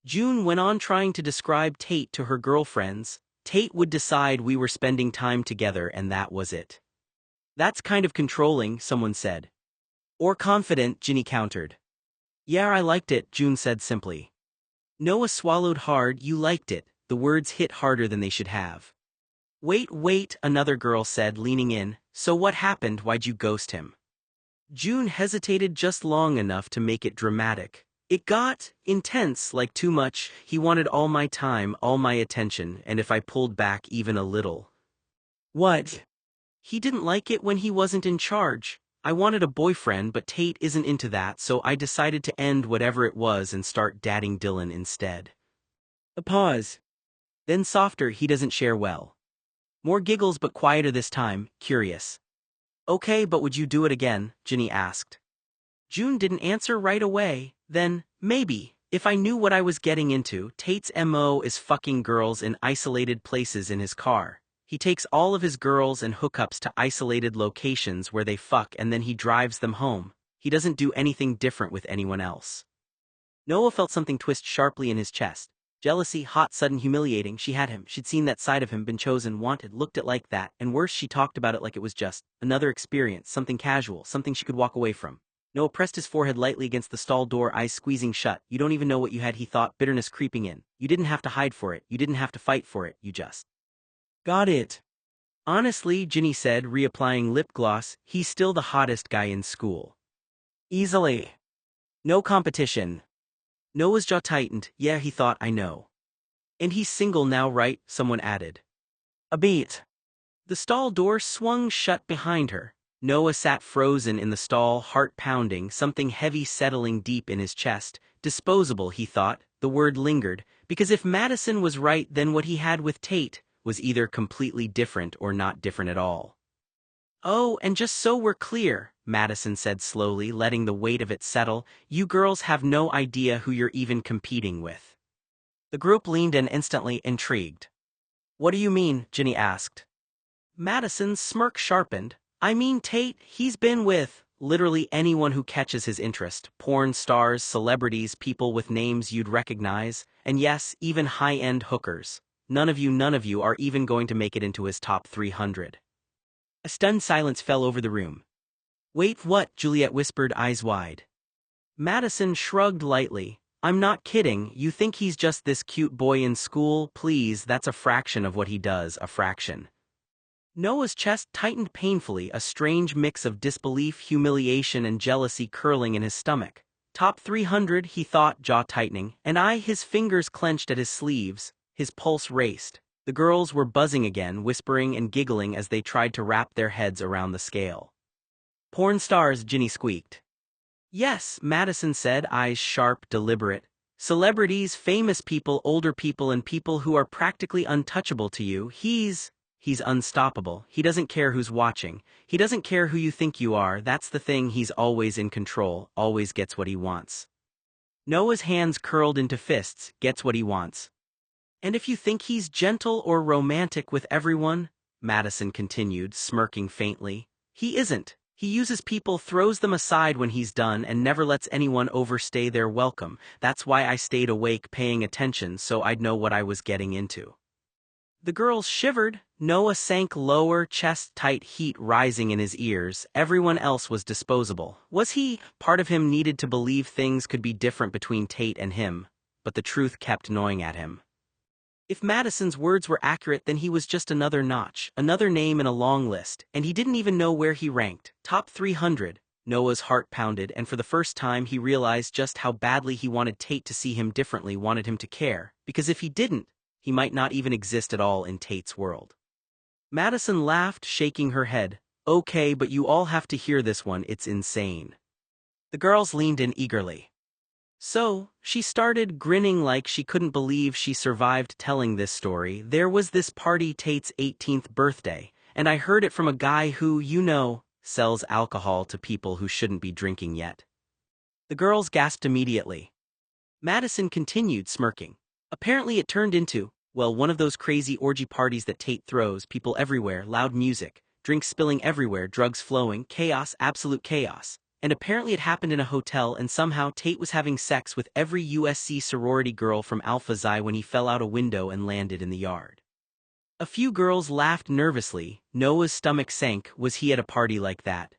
June went on trying to describe Tate to her girlfriends. Tate would decide we were spending time together and that was it. That's kind of controlling, someone said. Or confident, Ginny countered. Yeah, I liked it, June said simply. Noah swallowed hard. You liked it. The words hit harder than they should have. Wait, another girl said, leaning in. So what happened? Why'd you ghost him? June hesitated just long enough to make it dramatic. It got intense, like too much. He wanted all my time, all my attention, and if I pulled back even a little. What? He didn't like it when he wasn't in charge. I wanted a boyfriend, but Tate isn't into that, so I decided to end whatever it was and start dating Dylan instead. A pause. Then softer, he doesn't share well. More giggles but quieter this time, curious. Okay, but would you do it again? Ginny asked. June didn't answer right away. Then, maybe, if I knew what I was getting into. Tate's MO is fucking girls in isolated places in his car. He takes all of his girls and hookups to isolated locations where they fuck and then he drives them home. He doesn't do anything different with anyone else. Noah felt something twist sharply in his chest. Jealousy, hot, sudden, humiliating. She had him. She'd seen that side of him, been chosen, wanted, looked at like that, and worse, she talked about it like it was just another experience, something casual, something she could walk away from. Noah pressed his forehead lightly against the stall door, eyes squeezing shut. You don't even know what you had, he thought, bitterness creeping in. You didn't have to hide for it. You didn't have to fight for it. You just got it. Honestly, Ginny said, reapplying lip gloss, he's still the hottest guy in school. Easily. No competition. Noah's jaw tightened. Yeah, he thought, I know. And he's single now, right? Someone added. A beat. The stall door swung shut behind her. Noah sat frozen in the stall, heart pounding, something heavy settling deep in his chest. Disposable, he thought. The word lingered, because if Madison was right, then what he had with Tate was either completely different or not different at all. Oh, and just so we're clear, Madison said slowly, letting the weight of it settle, you girls have no idea who you're even competing with. The group leaned in instantly, intrigued. What do you mean? Ginny asked. Madison's smirk sharpened. I mean Tate, he's been with literally anyone who catches his interest. Porn stars, celebrities, people with names you'd recognize, and yes, even high-end hookers. None of you are even going to make it into his top 300. A stunned silence fell over the room. Wait, what? Juliet whispered, eyes wide. Madison shrugged lightly. I'm not kidding, you think he's just this cute boy in school? Please, that's a fraction of what he does, a fraction. Noah's chest tightened painfully, a strange mix of disbelief, humiliation, and jealousy curling in his stomach. Top 300, he thought, jaw tightening, and his fingers clenched at his sleeves. His pulse raced. The girls were buzzing again, whispering and giggling as they tried to wrap their heads around the scale. Porn stars, Ginny squeaked. Yes, Madison said, eyes sharp, deliberate. Celebrities, famous people, older people, and people who are practically untouchable to you. He's unstoppable. He doesn't care who's watching. He doesn't care who you think you are. That's the thing, he's always in control, always gets what he wants. Noah's hands curled into fists, gets what he wants. And if you think he's gentle or romantic with everyone, Madison continued, smirking faintly, he isn't. He uses people, throws them aside when he's done, and never lets anyone overstay their welcome. That's why I stayed awake paying attention so I'd know what I was getting into. The girls shivered. Noah sank lower, chest tight, heat rising in his ears. Everyone else was disposable. Was he? Part of him needed to believe things could be different between Tate and him, but the truth kept gnawing at him. If Madison's words were accurate, then he was just another notch, another name in a long list, and he didn't even know where he ranked. Top 300. Noah's heart pounded, and for the first time he realized just how badly he wanted Tate to see him differently, wanted him to care, because if he didn't, he might not even exist at all in Tate's world. Madison laughed, shaking her head. Okay, but you all have to hear this one, it's insane. The girls leaned in eagerly. So, she started, grinning like she couldn't believe she survived telling this story. There was this party, Tate's 18th birthday, and I heard it from a guy who, sells alcohol to people who shouldn't be drinking yet. The girls gasped immediately. Madison continued, smirking. Apparently it turned into, well, one of those crazy orgy parties that Tate throws, people everywhere, loud music, drinks spilling everywhere, drugs flowing, chaos, absolute chaos. and apparently it happened in a hotel, and somehow Tate was having sex with every USC sorority girl from Alpha Xi when he fell out a window and landed in the yard. A few girls laughed nervously. Noah's stomach sank. Was he at a party like that?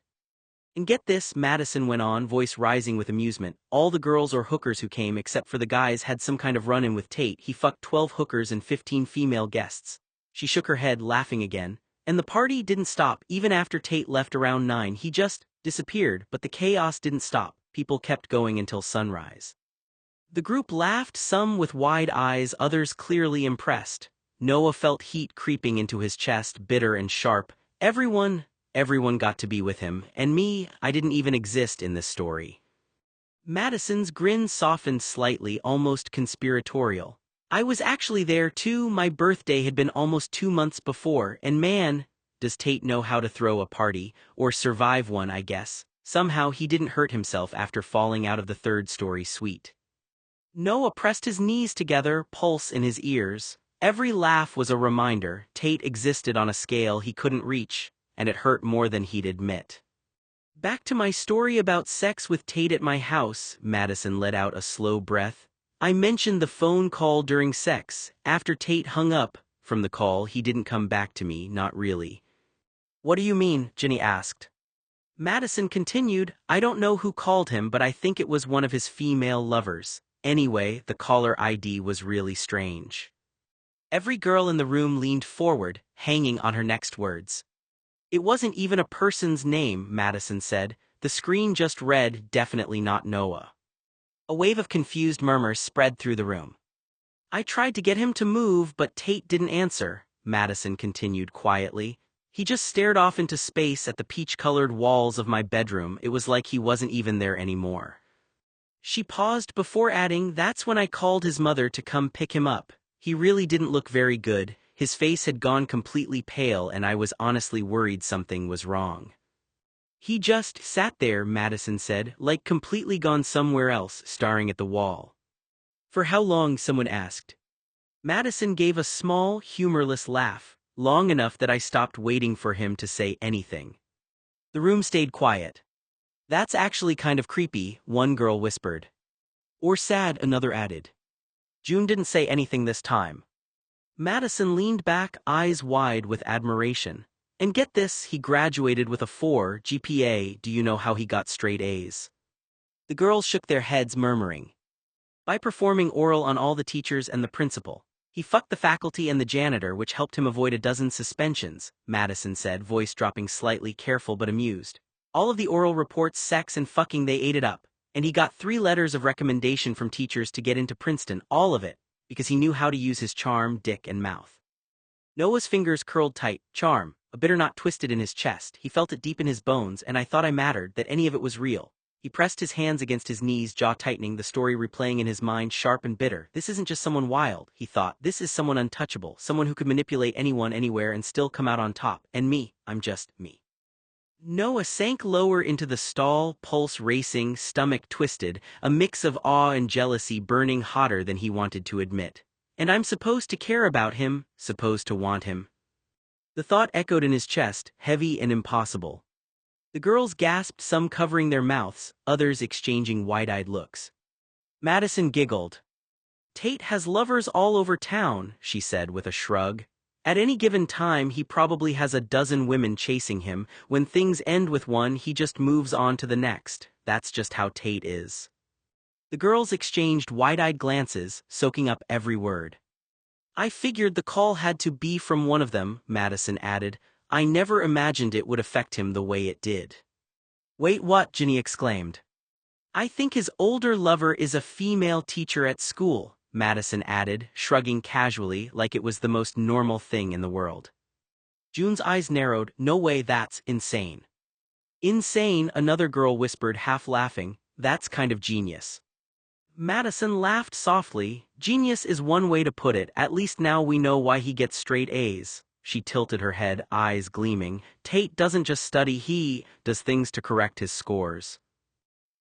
And get this, Madison went on, voice rising with amusement. All the girls or hookers who came except for the guys had some kind of run-in with Tate. He fucked 12 hookers and 15 female guests. She shook her head, laughing again. And the party didn't stop. Even after Tate left around 9, he just disappeared, but the chaos didn't stop. People kept going until sunrise. The group laughed, some with wide eyes, others clearly impressed. Noah felt heat creeping into his chest, bitter and sharp. Everyone got to be with him, and me, I didn't even exist in this story. Madison's grin softened slightly, almost conspiratorial. I was actually there too. My birthday had been almost 2 months before, and man, does Tate know how to throw a party, or survive one, I guess. Somehow he didn't hurt himself after falling out of the third-story suite. Noah pressed his knees together, pulse in his ears. Every laugh was a reminder Tate existed on a scale he couldn't reach, and it hurt more than he'd admit. Back to my story about sex with Tate at my house, Madison let out a slow breath. I mentioned the phone call during sex. After Tate hung up from the call, he didn't come back to me, not really. What do you mean? Ginny asked. Madison continued, I don't know who called him, but I think it was one of his female lovers. Anyway, the caller ID was really strange. Every girl in the room leaned forward, hanging on her next words. It wasn't even a person's name, Madison said. The screen just read, definitely not Noah. A wave of confused murmurs spread through the room. I tried to get him to move, but Tate didn't answer, Madison continued quietly. He just stared off into space at the peach-colored walls of my bedroom. It was like he wasn't even there anymore. She paused before adding, that's when I called his mother to come pick him up. He really didn't look very good. His face had gone completely pale, and I was honestly worried something was wrong. He just sat there, Madison said, like completely gone somewhere else, staring at the wall. For how long? Someone asked. Madison gave a small, humorless laugh, long enough that I stopped waiting for him to say anything. The room stayed quiet. That's actually kind of creepy, one girl whispered. Or sad, another added. June didn't say anything this time. Madison leaned back, eyes wide with admiration. And get this, he graduated with a 4 GPA. Do you know how he got straight A's? The girls shook their heads, murmuring. By performing oral on all the teachers and the principal. He fucked the faculty and the janitor, which helped him avoid a dozen suspensions, Madison said, voice dropping slightly, careful but amused. All of the oral reports, sex and fucking, they ate it up. And he got 3 letters of recommendation from teachers to get into Princeton, all of it, because he knew how to use his charm, dick, and mouth. Noah's fingers curled tight. Charm, a bitter knot twisted in his chest. He felt it deep in his bones, and I thought I mattered, that any of it was real. He pressed his hands against his knees, jaw tightening, the story replaying in his mind, sharp and bitter. This isn't just someone wild, he thought. This is someone untouchable, someone who could manipulate anyone, anywhere, and still come out on top. And me, I'm just me. Noah sank lower into the stall, pulse racing, stomach twisted, a mix of awe and jealousy burning hotter than he wanted to admit. And I'm supposed to care about him, supposed to want him. The thought echoed in his chest, heavy and impossible. The girls gasped, some covering their mouths, others exchanging wide-eyed looks. Madison giggled. Tate has lovers all over town, she said with a shrug. At any given time, he probably has a dozen women chasing him. When things end with one, he just moves on to the next. That's just how Tate is. The girls exchanged wide-eyed glances, soaking up every word. I figured the call had to be from one of them, Madison added. I never imagined it would affect him the way it did. Wait, what? Ginny exclaimed. I think his older lover is a female teacher at school, Madison added, shrugging casually like it was the most normal thing in the world. June's eyes narrowed. No way, that's insane. Insane, another girl whispered, half laughing. That's kind of genius. Madison laughed softly. Genius is one way to put it. At least now we know why he gets straight A's. She tilted her head, eyes gleaming. Tate doesn't just study, he does things to correct his scores.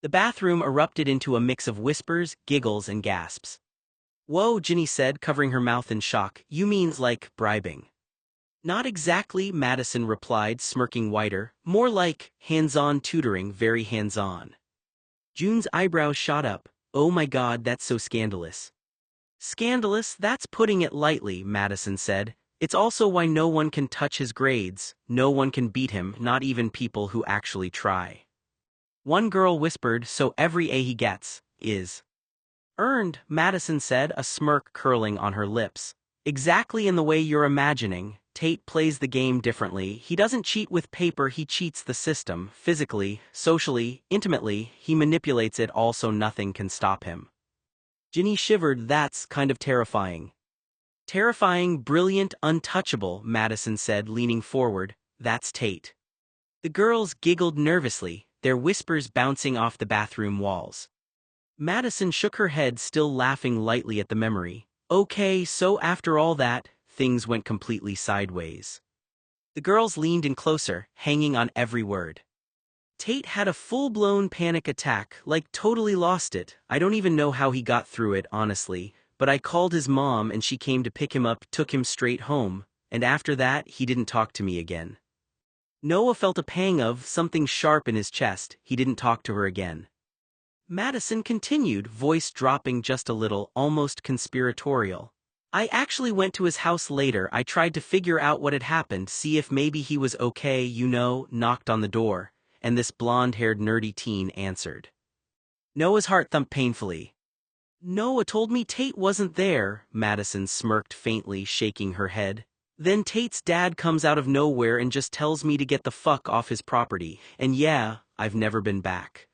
The bathroom erupted into a mix of whispers, giggles, and gasps. Whoa, Ginny said, covering her mouth in shock. You mean like bribing? Not exactly, Madison replied, smirking wider. More like hands-on tutoring, very hands-on. June's eyebrows shot up. Oh my God, that's so scandalous. Scandalous, that's putting it lightly, Madison said. It's also why no one can touch his grades, no one can beat him, not even people who actually try. One girl whispered, so every A he gets is earned, Madison said, a smirk curling on her lips. Exactly in the way you're imagining. Tate plays the game differently. He doesn't cheat with paper, he cheats the system. Physically, socially, intimately, he manipulates it all so nothing can stop him. Ginny shivered. That's kind of terrifying. Terrifying, brilliant, untouchable, Madison said, leaning forward. That's Tate. The girls giggled nervously, their whispers bouncing off the bathroom walls. Madison shook her head, still laughing lightly at the memory. Okay, so after all that, things went completely sideways. The girls leaned in closer, hanging on every word. Tate had a full-blown panic attack, like totally lost it. I don't even know how he got through it, honestly, but I called his mom and she came to pick him up, took him straight home, and after that, he didn't talk to me again. Noah felt a pang of something sharp in his chest. He didn't talk to her again. Madison continued, voice dropping just a little, almost conspiratorial. I actually went to his house later. I tried to figure out what had happened, see if maybe he was okay, knocked on the door, and this blonde-haired nerdy teen answered. Noah's heart thumped painfully. Noah told me Tate wasn't there, Madison smirked faintly, shaking her head. Then Tate's dad comes out of nowhere and just tells me to get the fuck off his property, and yeah, I've never been back.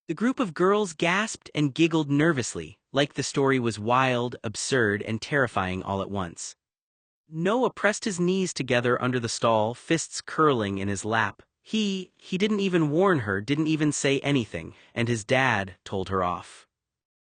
The group of girls gasped and giggled nervously, like the story was wild, absurd, and terrifying all at once. Noah pressed his knees together under the stall, fists curling in his lap. He didn't even warn her, didn't even say anything, and his dad told her off.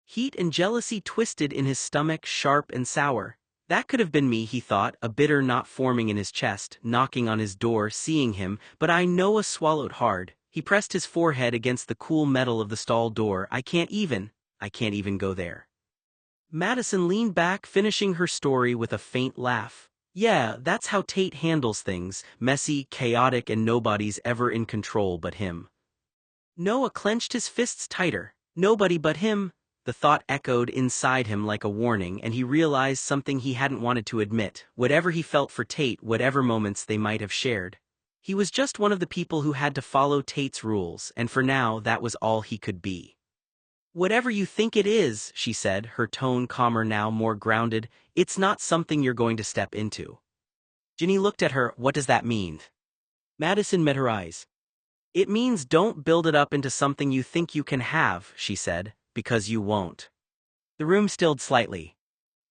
Heat and jealousy twisted in his stomach, sharp and sour. That could have been me, he thought, a bitter knot forming in his chest, knocking on his door, seeing him, but Noah swallowed hard. He pressed his forehead against the cool metal of the stall door. I can't even go there. Madison leaned back, finishing her story with a faint laugh. Yeah, that's how Tate handles things, messy, chaotic, and nobody's ever in control but him. Noah clenched his fists tighter. Nobody but him. The thought echoed inside him like a warning, and he realized something he hadn't wanted to admit. Whatever he felt for Tate, whatever moments they might have shared, he was just one of the people who had to follow Tate's rules, and for now that was all he could be. Whatever you think it is, she said, her tone calmer now, more grounded, it's not something you're going to step into. Ginny looked at her. What does that mean? Madison met her eyes. It means don't build it up into something you think you can have, she said, because you won't. The room stilled slightly.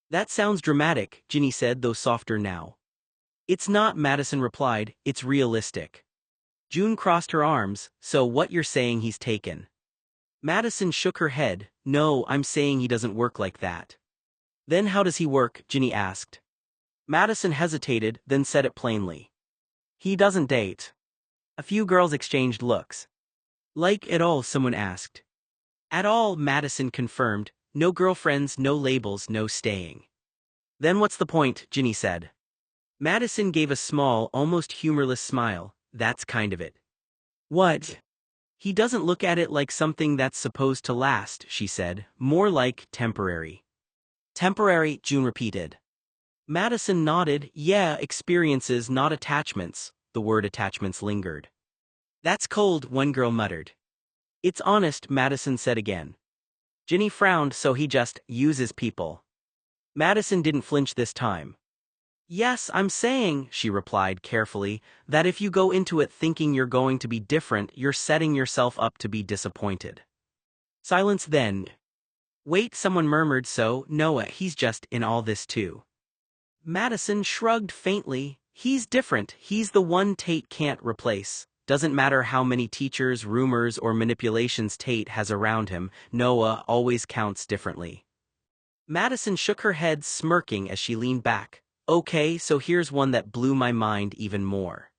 That sounds dramatic, Ginny said, though softer now. It's not, Madison replied, it's realistic. June crossed her arms. So what you're saying he's taken? Madison shook her head. No, I'm saying he doesn't work like that. Then how does he work? Ginny asked. Madison hesitated, then said it plainly. He doesn't date. A few girls exchanged looks. Like at all, someone asked. At all, Madison confirmed. No girlfriends, no labels, no staying. Then what's the point? Ginny said. Madison gave a small, almost humorless smile. That's kind of it. What? He doesn't look at it like something that's supposed to last, she said, more like temporary. Temporary, June repeated. Madison nodded. Yeah, experiences, not attachments. The word attachments lingered. That's cold, one girl muttered. It's honest, Madison said again. Ginny frowned. So he just uses people. Madison didn't flinch this time. Yes, I'm saying, she replied carefully, that if you go into it thinking you're going to be different, you're setting yourself up to be disappointed. Silence then. Wait, someone murmured. So, Noah, he's just in all this too. Madison shrugged faintly. He's different. He's the one Tate can't replace. Doesn't matter how many teachers, rumors, or manipulations Tate has around him, Noah always counts differently. Madison shook her head, smirking as she leaned back. Okay, so here's one that blew my mind even more.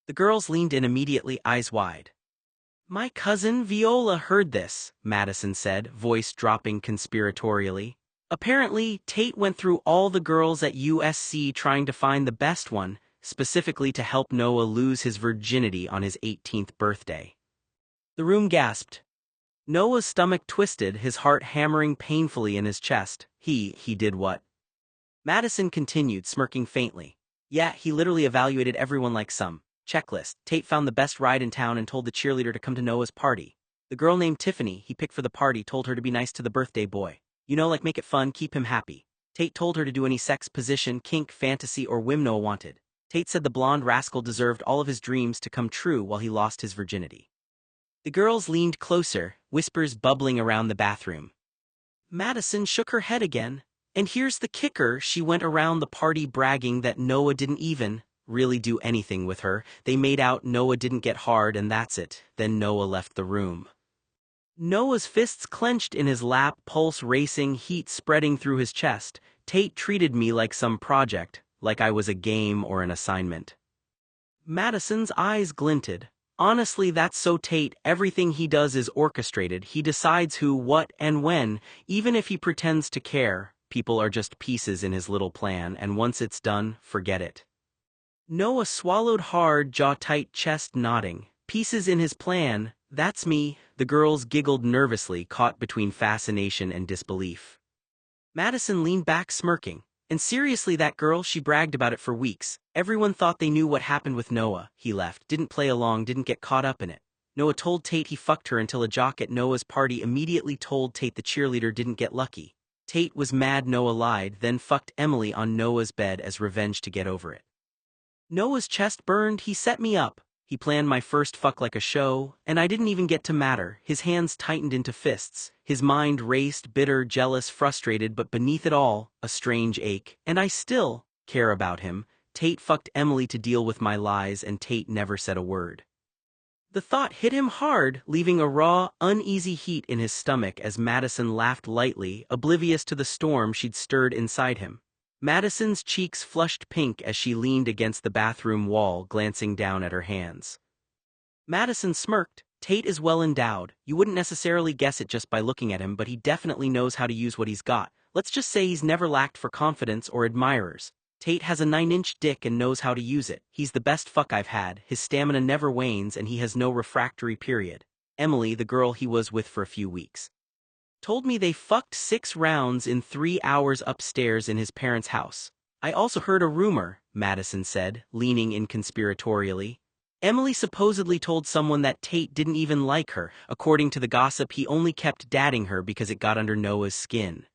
The girls leaned in immediately, eyes wide. My cousin Viola heard this, Madison said, voice dropping conspiratorially. Apparently, Tate went through all the girls at USC trying to find the best one. specifically to help Noah lose his virginity on his 18th birthday. The room gasped. Noah's stomach twisted, his heart hammering painfully in his chest. He did what? Madison continued, smirking faintly. Yeah, he literally evaluated everyone like some checklist. Tate found the best ride in town and told the cheerleader to come to Noah's party. The girl named Tiffany he picked for the party told her to be nice to the birthday boy. You know, like make it fun, keep him happy. Tate told her to do any sex, position, kink, fantasy, or whim Noah wanted. Tate said the blonde rascal deserved all of his dreams to come true while he lost his virginity. The girls leaned closer, whispers bubbling around the bathroom. Madison shook her head again. And here's the kicker, she went around the party bragging that Noah didn't even really do anything with her. They made out Noah didn't get hard and that's it. Then Noah left the room. Noah's fists clenched in his lap, pulse racing, heat spreading through his chest. Tate treated me like some project, like I was a game or an assignment. Madison's eyes glinted. Honestly, that's so Tate. Everything he does is orchestrated. He decides who, what, and when, even if he pretends to care. People are just pieces in his little plan, and once it's done, forget it. Noah swallowed hard, jaw tight, chest nodding. Pieces in his plan, that's me. The girls giggled nervously, caught between fascination and disbelief. Madison leaned back, smirking. And seriously, that girl, she bragged about it for weeks. Everyone thought they knew what happened with Noah. He left, didn't play along, didn't get caught up in it. Noah told Tate he fucked her until a jock at Noah's party immediately told Tate the cheerleader didn't get lucky. Tate was mad Noah lied, then fucked Emily on Noah's bed as revenge to get over it. Noah's chest burned. He set me up. He planned my first fuck like a show, and I didn't even get to matter. His hands tightened into fists. His mind raced, bitter, jealous, frustrated, but beneath it all, a strange ache. And I still care about him. Tate fucked Emily to deal with my lies, and Tate never said a word. The thought hit him hard, leaving a raw, uneasy heat in his stomach as Madison laughed lightly, oblivious to the storm she'd stirred inside him. Madison's cheeks flushed pink as she leaned against the bathroom wall, glancing down at her hands. Madison smirked. Tate is well endowed. You wouldn't necessarily guess it just by looking at him, but he definitely knows how to use what he's got. Let's just say he's never lacked for confidence or admirers. Tate has a 9-inch dick and knows how to use it. He's the best fuck I've had. His stamina never wanes and he has no refractory period. Emily, the girl he was with for a few weeks, told me they fucked 6 rounds in 3 hours upstairs in his parents' house. I also heard a rumor, Madison said, leaning in conspiratorially. Emily supposedly told someone that Tate didn't even like her. According to the gossip, he only kept dating her because it got under Noah's skin.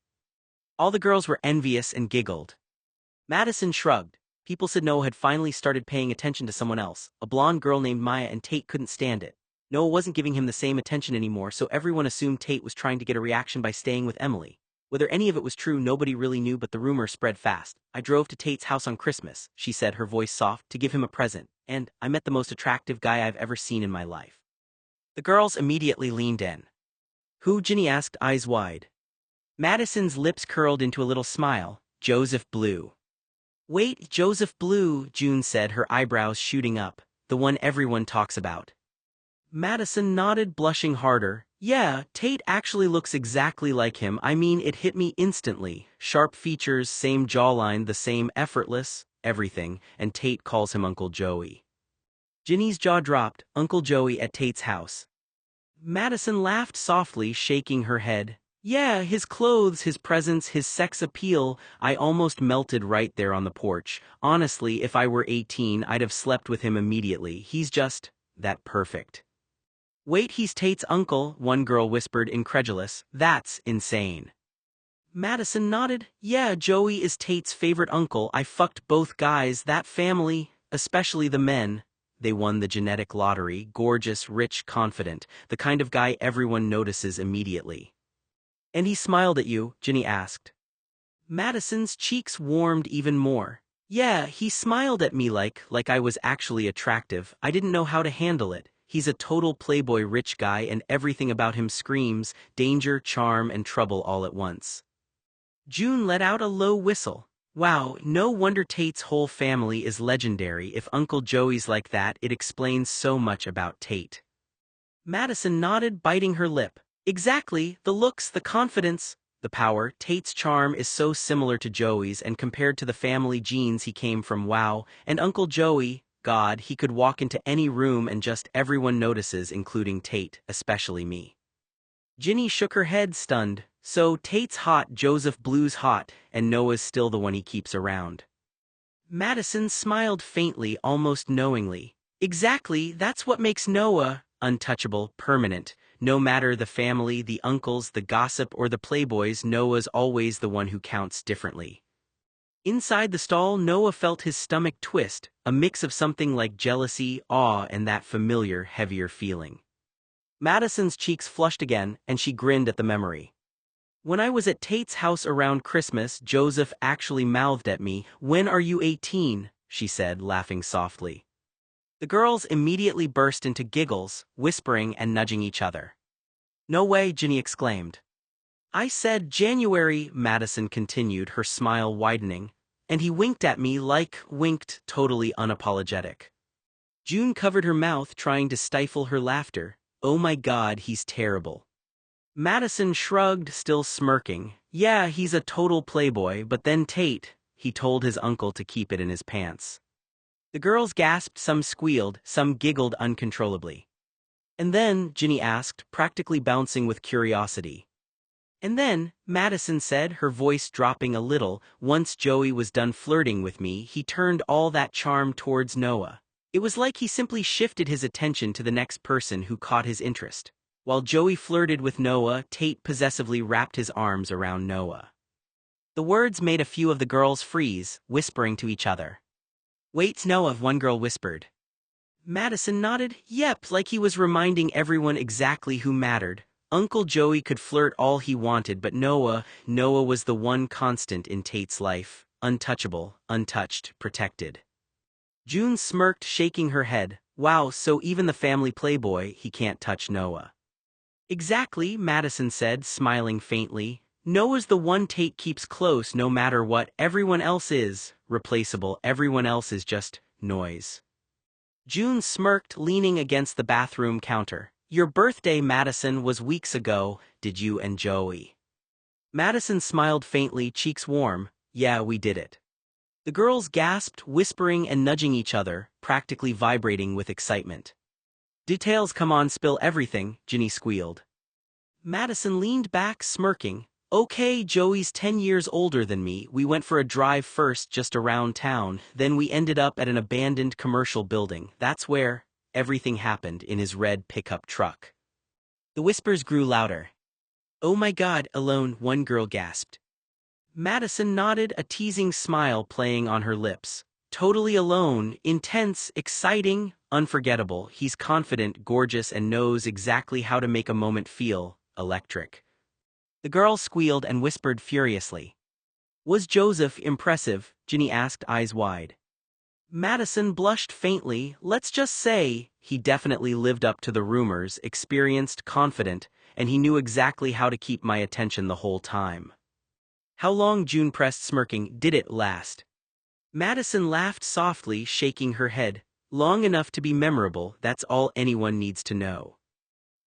All the girls were envious and giggled. Madison shrugged. People said Noah had finally started paying attention to someone else, a blonde girl named Maya, and Tate couldn't stand it. Noah wasn't giving him the same attention anymore, so everyone assumed Tate was trying to get a reaction by staying with Emily. Whether any of it was true, nobody really knew, but the rumor spread fast. I drove to Tate's house on Christmas, she said, her voice soft, to give him a present, and I met the most attractive guy I've ever seen in my life. The girls immediately leaned in. Who? Ginny asked, eyes wide. Madison's lips curled into a little smile. Joseph Blue. Wait, Joseph Blue, June said, her eyebrows shooting up. The one everyone talks about. Madison nodded, blushing harder. Yeah, Tate actually looks exactly like him. I mean, it hit me instantly. Sharp features, same jawline, the same effortless, everything, and Tate calls him Uncle Joey. Ginny's jaw dropped. Uncle Joey at Tate's house. Madison laughed softly, shaking her head. Yeah, his clothes, his presence, his sex appeal. I almost melted right there on the porch. Honestly, if I were 18, I'd have slept with him immediately. He's just that perfect. Wait, he's Tate's uncle, one girl whispered, incredulous. That's insane. Madison nodded. Yeah, Joey is Tate's favorite uncle. I fucked both guys. That family, especially the men. They won the genetic lottery. Gorgeous, rich, confident. The kind of guy everyone notices immediately. And he smiled at you? Ginny asked. Madison's cheeks warmed even more. Yeah, he smiled at me like I was actually attractive. I didn't know how to handle it. He's a total playboy rich guy and everything about him screams danger, charm, and trouble all at once. June let out a low whistle. Wow, no wonder Tate's whole family is legendary. If Uncle Joey's like that, it explains so much about Tate. Madison nodded, biting her lip. Exactly, the looks, the confidence. The power. Tate's charm is so similar to Joey's, and compared to the family genes he came from, wow. And Uncle Joey, God, he could walk into any room and just everyone notices, including Tate, especially me. Ginny shook her head, stunned. So Tate's hot, Joseph Blue's hot, and Noah's still the one he keeps around. Madison smiled faintly, almost knowingly. Exactly, that's what makes Noah untouchable, permanent. No matter the family, the uncles, the gossip, or the playboys, Noah's always the one who counts differently. Inside the stall, Noah felt his stomach twist, a mix of something like jealousy, awe, and that familiar, heavier feeling. Madison's cheeks flushed again, and she grinned at the memory. When I was at Tate's house around Christmas, Joseph actually mouthed at me, "When are you 18?" she said, laughing softly. The girls immediately burst into giggles, whispering and nudging each other. "No way," Ginny exclaimed. "I said January," Madison continued, her smile widening, and he winked at me winked, totally unapologetic. June covered her mouth, trying to stifle her laughter. "Oh my God, he's terrible." Madison shrugged, still smirking. "Yeah, he's a total playboy, but then Tate," he told his uncle to keep it in his pants. The girls gasped, some squealed, some giggled uncontrollably. "And then?" Ginny asked, practically bouncing with curiosity. "And then," Madison said, her voice dropping a little, "once Joey was done flirting with me, he turned all that charm towards Noah. It was like he simply shifted his attention to the next person who caught his interest. While Joey flirted with Noah, Tate possessively wrapped his arms around Noah." The words made a few of the girls freeze, whispering to each other. "Wait, Noah," one girl whispered. Madison nodded. "Yep," like he was reminding everyone exactly who mattered. Uncle Joey could flirt all he wanted, but Noah was the one constant in Tate's life, untouchable, untouched, protected. June smirked, shaking her head. "Wow, so even the family playboy, he can't touch Noah." "Exactly," Madison said, smiling faintly. "Noah's the one Tate keeps close no matter what. Everyone else is replaceable, everyone else is just noise." June smirked, leaning against the bathroom counter. "Your birthday, Madison, was weeks ago. Did you and Joey?" Madison smiled faintly, cheeks warm. "Yeah, we did it." The girls gasped, whispering and nudging each other, practically vibrating with excitement. "Details, come on, spill everything," Ginny squealed. Madison leaned back, smirking. "Okay, Joey's 10 years older than me. We went for a drive first, just around town, then we ended up at an abandoned commercial building. That's where everything happened, in his red pickup truck." The whispers grew louder. "Oh my God, alone," one girl gasped. Madison nodded, a teasing smile playing on her lips. "Totally alone, intense, exciting, unforgettable. He's confident, gorgeous, and knows exactly how to make a moment feel electric." The girl squealed and whispered furiously. "Was Joseph impressive?" Ginny asked, eyes wide. Madison blushed faintly. "Let's just say, he definitely lived up to the rumors, experienced, confident, and he knew exactly how to keep my attention the whole time." "How long?" June pressed, smirking. "Did it last?" Madison laughed softly, shaking her head. "Long enough to be memorable, that's all anyone needs to know."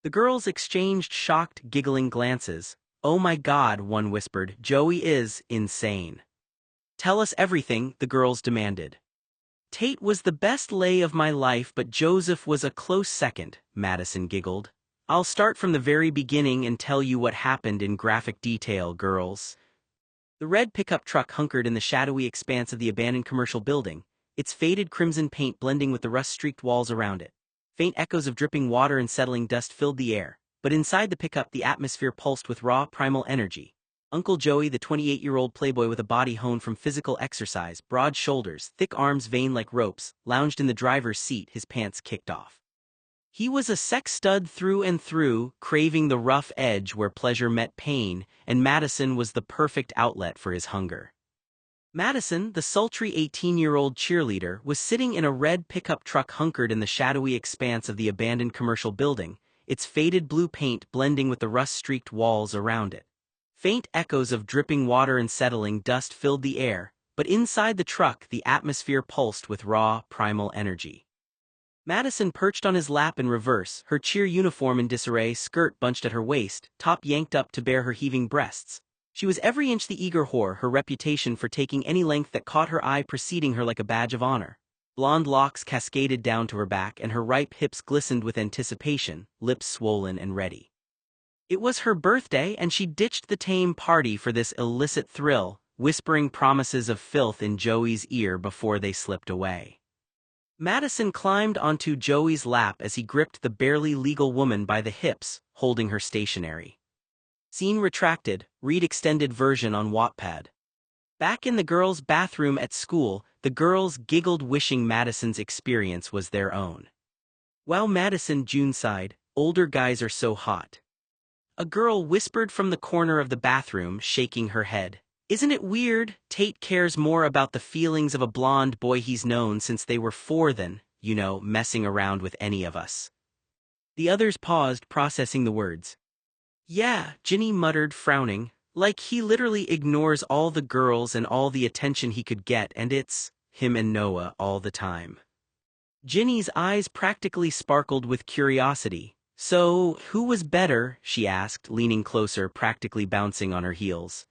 The girls exchanged shocked, giggling glances. "Oh my God," one whispered, "Joey is insane." "Tell us everything," the girls demanded. "Tate was the best lay of my life, but Joseph was a close second," Madison giggled. "I'll start from the very beginning and tell you what happened in graphic detail, girls." The red pickup truck hunkered in the shadowy expanse of the abandoned commercial building, its faded crimson paint blending with the rust-streaked walls around it. Faint echoes of dripping water and settling dust filled the air, but inside the pickup the atmosphere pulsed with raw, primal energy. Uncle Joey, the 28-year-old playboy with a body honed from physical exercise, broad shoulders, thick arms veined like ropes, lounged in the driver's seat, his pants kicked off. He was a sex stud through and through, craving the rough edge where pleasure met pain, and Madison was the perfect outlet for his hunger. Madison, the sultry 18-year-old cheerleader, was sitting in a red pickup truck hunkered in the shadowy expanse of the abandoned commercial building, its faded blue paint blending with the rust-streaked walls around it. Faint echoes of dripping water and settling dust filled the air, but inside the truck the atmosphere pulsed with raw, primal energy. Madison perched on his lap in reverse, her cheer uniform in disarray, skirt bunched at her waist, top yanked up to bare her heaving breasts. She was every inch the eager whore, her reputation for taking any length that caught her eye preceding her like a badge of honor. Blonde locks cascaded down to her back and her ripe hips glistened with anticipation, lips swollen and ready. It was her birthday and she ditched the tame party for this illicit thrill, whispering promises of filth in Joey's ear before they slipped away. Madison climbed onto Joey's lap as he gripped the barely legal woman by the hips, holding her stationary. Scene retracted, read extended version on Wattpad. Back in the girls' bathroom at school, the girls giggled wishing Madison's experience was their own. Wow Madison, June sighed, older guys are so hot. A girl whispered from the corner of the bathroom, shaking her head. Isn't it weird? Tate cares more about the feelings of a blonde boy he's known since they were 4 than, messing around with any of us. The others paused, processing the words. Yeah, Ginny muttered, frowning, like he literally ignores all the girls and all the attention he could get, and it's him and Noah all the time. Ginny's eyes practically sparkled with curiosity. So, who was better? She asked, leaning closer, practically bouncing on her heels.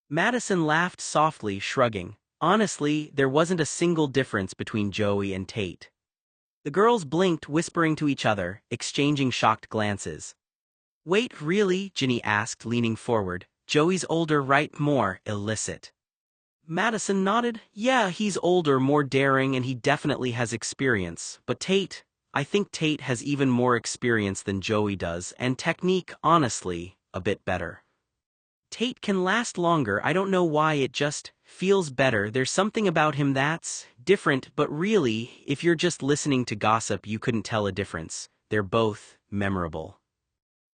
Madison laughed softly, shrugging. Honestly, there wasn't a single difference between Joey and Tate. The girls blinked, whispering to each other, exchanging shocked glances. Wait, really? Ginny asked, leaning forward. Joey's older, right? More illicit. Madison nodded. Yeah, he's older, more daring, and he definitely has experience. But Tate, I think Tate has even more experience than Joey does, and technique, honestly, a bit better. Tate can last longer, I don't know why, it just feels better. There's something about him that's different, but really, if you're just listening to gossip, you couldn't tell a difference. They're both memorable.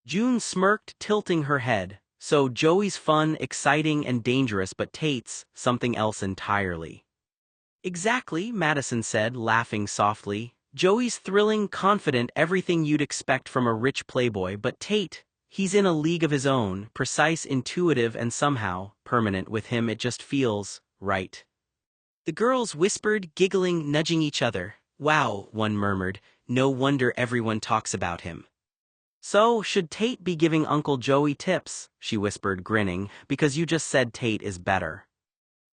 June smirked, tilting her head. So Joey's fun, exciting, and dangerous, but Tate's something else entirely. Exactly, Madison said, laughing softly. Joey's thrilling, confident, everything you'd expect from a rich playboy, but Tate, he's in a league of his own, precise, intuitive, and somehow permanent. With him it just feels right. The girls whispered, giggling, nudging each other. Wow, one murmured, no wonder everyone talks about him. So, should Tate be giving Uncle Joey tips? She whispered, grinning, because you just said Tate is better.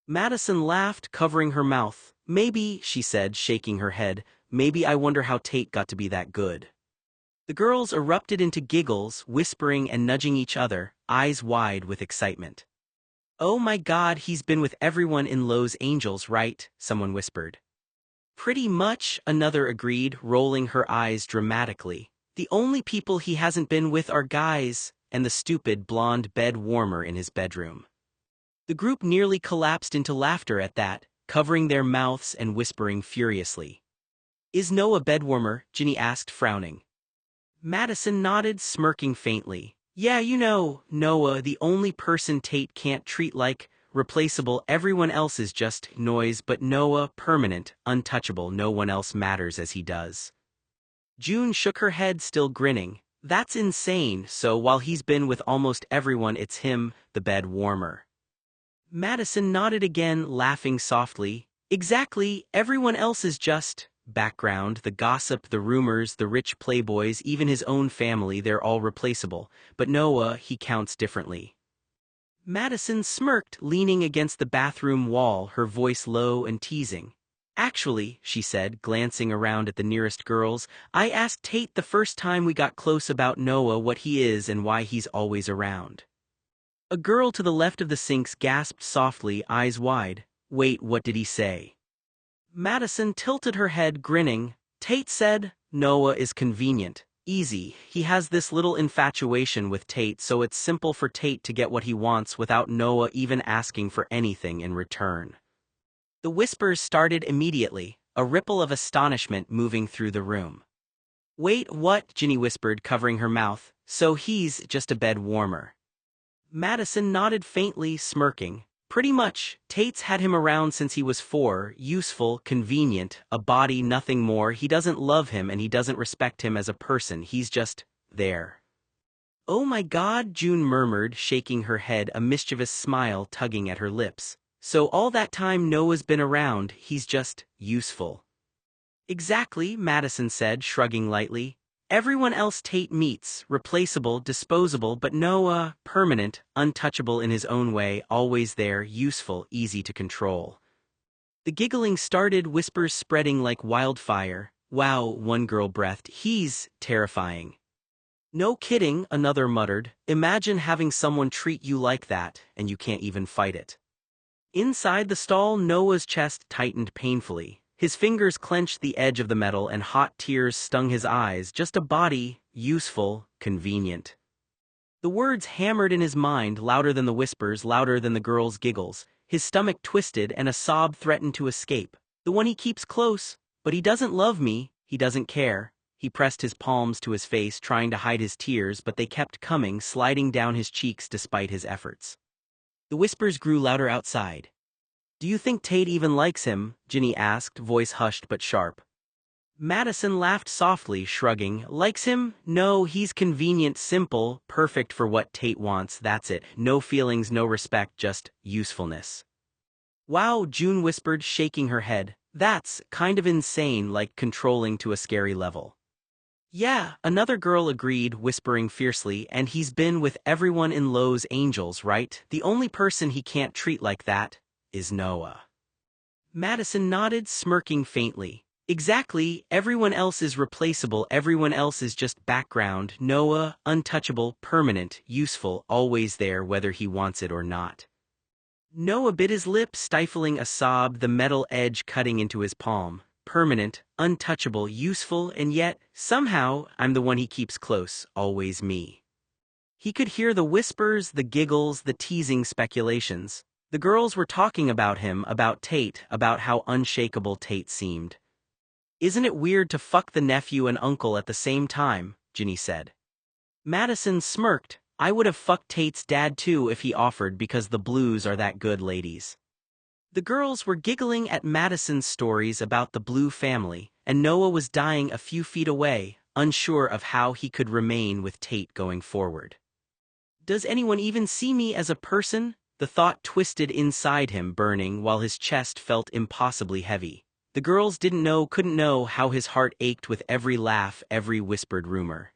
Madison laughed, covering her mouth. Maybe, she said, shaking her head, maybe. I wonder how Tate got to be that good. The girls erupted into giggles, whispering and nudging each other, eyes wide with excitement. Oh my God, he's been with everyone in Los Angeles, right? Someone whispered. Pretty much, another agreed, rolling her eyes dramatically. The only people he hasn't been with are guys, and the stupid blonde bed warmer in his bedroom. The group nearly collapsed into laughter at that, covering their mouths and whispering furiously. Is Noah bed warmer? Ginny asked, frowning. Madison nodded, smirking faintly. Yeah, Noah, the only person Tate can't treat like replaceable. Everyone else is just noise, but Noah, permanent, untouchable. No one else matters as he does. June shook her head, still grinning. That's insane, so while he's been with almost everyone, it's him, the bed warmer. Madison nodded again, laughing softly. Exactly, everyone else is just background, the gossip, the rumors, the rich playboys, even his own family, they're all replaceable. But Noah, he counts differently. Madison smirked, leaning against the bathroom wall, her voice low and teasing. Actually, she said, glancing around at the nearest girls, I asked Tate the first time we got close about Noah what he is and why he's always around. A girl to the left of the sinks gasped softly, eyes wide. Wait, what did he say? Madison tilted her head, grinning. Tate said, Noah is convenient, easy. He has this little infatuation with Tate, so it's simple for Tate to get what he wants without Noah even asking for anything in return. The whispers started immediately, a ripple of astonishment moving through the room. Wait, what? Ginny whispered, covering her mouth. So he's just a bed warmer. Madison nodded faintly, smirking. Pretty much, Tate's had him around since he was 4, useful, convenient, a body, nothing more. He doesn't love him and he doesn't respect him as a person, he's just there. Oh my God, June murmured, shaking her head, a mischievous smile tugging at her lips. So all that time Noah's been around, he's just useful. Exactly, Madison said, shrugging lightly. Everyone else Tate meets, replaceable, disposable, but Noah, permanent, untouchable in his own way, always there, useful, easy to control. The giggling started, whispers spreading like wildfire. Wow, one girl breathed, he's terrifying. No kidding, another muttered. Imagine having someone treat you like that, and you can't even fight it. Inside the stall, Noah's chest tightened painfully. His fingers clenched the edge of the metal and hot tears stung his eyes. Just a body, useful, convenient. The words hammered in his mind, louder than the whispers, louder than the girl's giggles. His stomach twisted and a sob threatened to escape. The one he keeps close, but he doesn't love me, he doesn't care. He pressed his palms to his face, trying to hide his tears, but they kept coming, sliding down his cheeks despite his efforts. The whispers grew louder outside. "Do you think Tate even likes him?" Ginny asked, voice hushed but sharp. Madison laughed softly, shrugging. "Likes him? No, he's convenient, simple, perfect for what Tate wants, that's it. No feelings, no respect, just usefulness." "Wow," June whispered, shaking her head. "That's kind of insane, like controlling to a scary level." "Yeah," another girl agreed, whispering fiercely, "and he's been with everyone in Lowe's Angels, right? The only person he can't treat like that is Noah." Madison nodded, smirking faintly. "Exactly, everyone else is replaceable, everyone else is just background. Noah, untouchable, permanent, useful, always there whether he wants it or not." Noah bit his lip, stifling a sob, the metal edge cutting into his palm. "Permanent, untouchable, useful, and yet, somehow, I'm the one he keeps close, always me." He could hear the whispers, the giggles, the teasing speculations. The girls were talking about him, about Tate, about how unshakable Tate seemed. "Isn't it weird to fuck the nephew and uncle at the same time?" Ginny said. Madison smirked. "I would have fucked Tate's dad too if he offered, because the Blues are that good, ladies." The girls were giggling at Madison's stories about the Blue family, and Noah was dying a few feet away, unsure of how he could remain with Tate going forward. "Does anyone even see me as a person?" The thought twisted inside him, burning, while his chest felt impossibly heavy. The girls couldn't know how his heart ached with every laugh, every whispered rumor.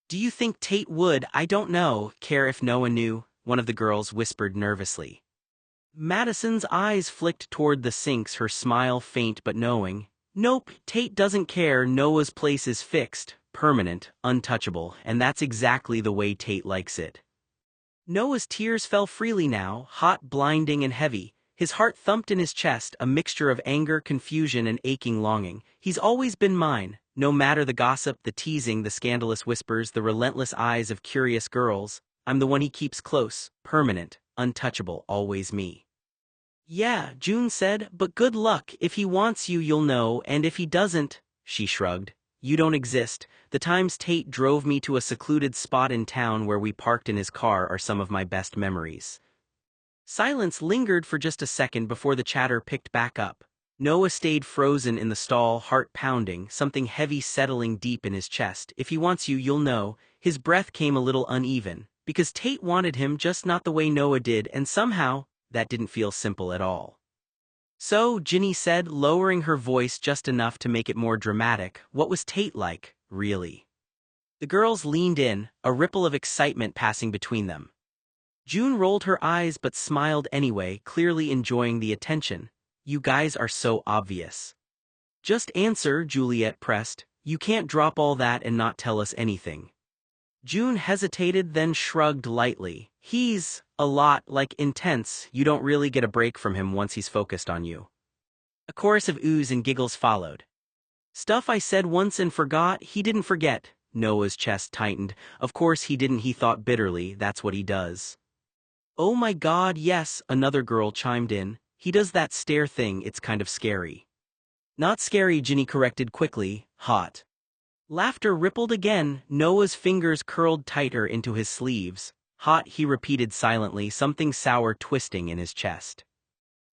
"Do you think Tate would, I don't know, care if Noah knew?" one of the girls whispered nervously. Madison's eyes flicked toward the sinks, her smile faint but knowing. "Nope, Tate doesn't care. Noah's place is fixed, permanent, untouchable, and that's exactly the way Tate likes it." Noah's tears fell freely now, hot, blinding, and heavy. His heart thumped in his chest, a mixture of anger, confusion, and aching longing. "He's always been mine, no matter the gossip, the teasing, the scandalous whispers, the relentless eyes of curious girls. I'm the one he keeps close, permanent, untouchable, always me." "Yeah," June said, "but good luck. If he wants you, you'll know, and if he doesn't," she shrugged, "you don't exist. The times Tate drove me to a secluded spot in town where we parked in his car are some of my best memories." Silence lingered for just a second before the chatter picked back up. Noah stayed frozen in the stall, heart pounding, something heavy settling deep in his chest. "If he wants you, you'll know." His breath came a little uneven, because Tate wanted him, just not the way Noah did, and somehow, that didn't feel simple at all. "So," Ginny said, lowering her voice just enough to make it more dramatic, "what was Tate like, really?" The girls leaned in, a ripple of excitement passing between them. June rolled her eyes but smiled anyway, clearly enjoying the attention. "You guys are so obvious." "Just answer," Juliet pressed. "You can't drop all that and not tell us anything." June hesitated, then shrugged lightly. "He's a lot, like, intense. You don't really get a break from him once he's focused on you." A chorus of oohs and giggles followed. "Stuff I said once and forgot." "He didn't forget." Noah's chest tightened. "Of course he didn't," he thought bitterly. "That's what he does." "Oh my God, yes," another girl chimed in. "He does that stare thing, it's kind of scary." "Not scary," Ginny corrected quickly. "Hot." Laughter rippled again. Noah's fingers curled tighter into his sleeves. "Hot," he repeated silently, something sour twisting in his chest.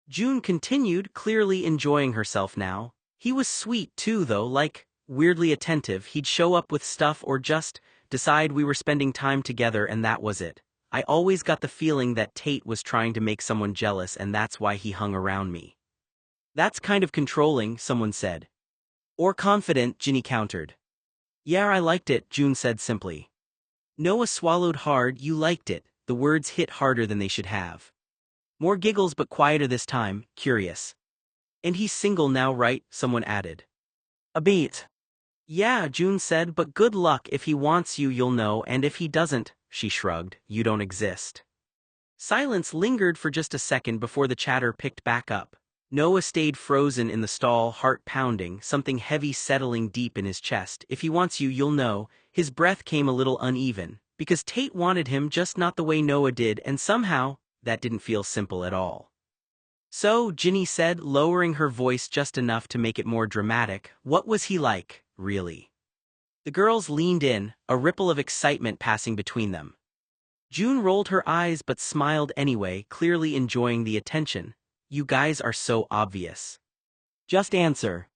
June continued, clearly enjoying herself now. "He was sweet too, though, like, weirdly attentive. He'd show up with stuff or just decide we were spending time together and that was it. I always got the feeling that Tate was trying to make someone jealous and that's why he hung around me." "That's kind of controlling," someone said. "Or confident," Ginny countered. Yeah, I liked it, June said simply. Noah swallowed hard. You liked it. The words hit harder than they should have. More giggles but quieter this time, curious. And he's single now, right? Someone added. A beat. Yeah, June said, but good luck. If he wants you, you'll know, and if he doesn't, she shrugged, you don't exist. Silence lingered for just a second before the chatter picked back up. Noah stayed frozen in the stall, heart pounding, something heavy settling deep in his chest. If he wants you, you'll know. His breath came a little uneven, because Tate wanted him just not the way Noah did, and somehow, that didn't feel simple at all. So, Ginny said, lowering her voice just enough to make it more dramatic, what was he like, really? The girls leaned in, a ripple of excitement passing between them. June rolled her eyes but smiled anyway, clearly enjoying the attention. You guys are so obvious. Just answer.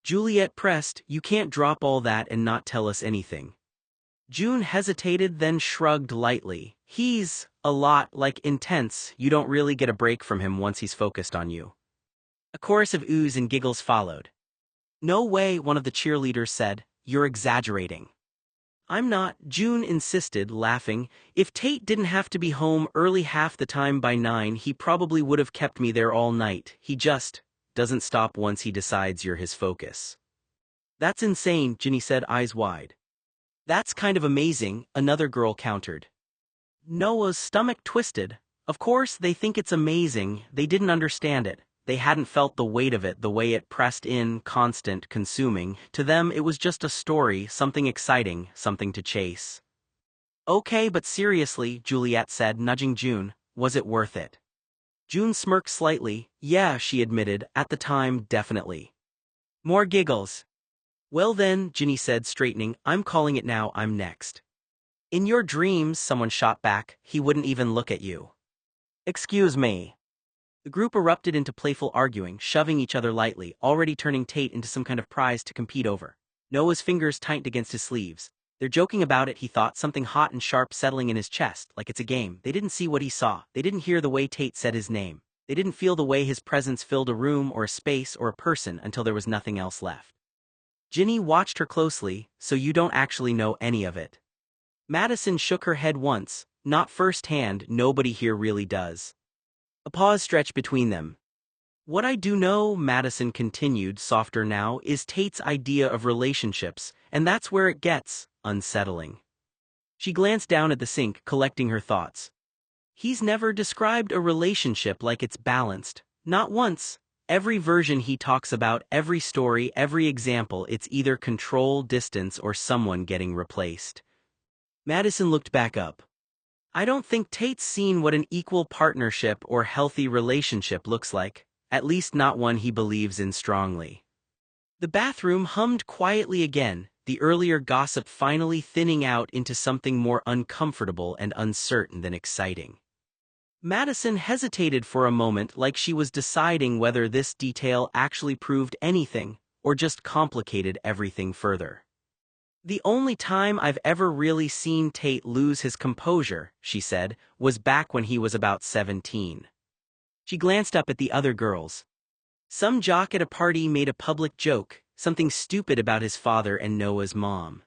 Juliet pressed, you can't drop all that and not tell us anything. June hesitated, then shrugged lightly. He's a lot like intense. You don't really get a break from him once he's focused on you. A chorus of oohs and giggles followed. No way, one of the cheerleaders said. You're exaggerating. I'm not, June insisted, laughing. If Tate didn't have to be home early half the time by 9, he probably would have kept me there all night. He just doesn't stop once he decides you're his focus. That's insane, Ginny said, eyes wide. That's kind of amazing, another girl countered. Noah's stomach twisted. Of course, they think it's amazing. They didn't understand it. They hadn't felt the weight of it, the way it pressed in, constant, consuming. To them, it was just a story, something exciting, something to chase. Okay, but seriously, Juliet said, nudging June, was it worth it? June smirked slightly. Yeah, she admitted, at the time, definitely. More giggles. Well then, Ginny said, straightening, I'm calling it now, I'm next. In your dreams, someone shot back, he wouldn't even look at you. Excuse me. The group erupted into playful arguing, shoving each other lightly, already turning Tate into some kind of prize to compete over. Noah's fingers tightened against his sleeves. They're joking about it, he thought, something hot and sharp settling in his chest, like it's a game. They didn't see what he saw. They didn't hear the way Tate said his name. They didn't feel the way his presence filled a room or a space or a person until there was nothing else left. Ginny watched her closely, so you don't actually know any of it. Madison shook her head once, not firsthand, nobody here really does. A pause stretched between them. What I do know, Madison continued, softer now, is Tate's idea of relationships, and that's where it gets unsettling. She glanced down at the sink, collecting her thoughts. He's never described a relationship like it's balanced, not once. Every version he talks about, every story, every example, it's either control, distance, or someone getting replaced. Madison looked back up. I don't think Tate's seen what an equal partnership or healthy relationship looks like, at least not one he believes in strongly. The bathroom hummed quietly again, the earlier gossip finally thinning out into something more uncomfortable and uncertain than exciting. Madison hesitated for a moment, like she was deciding whether this detail actually proved anything, or just complicated everything further. The only time I've ever really seen Tate lose his composure, she said, was back when he was about 17. She glanced up at the other girls. Some jock at a party made a public joke, something stupid about his father and Noah's mom.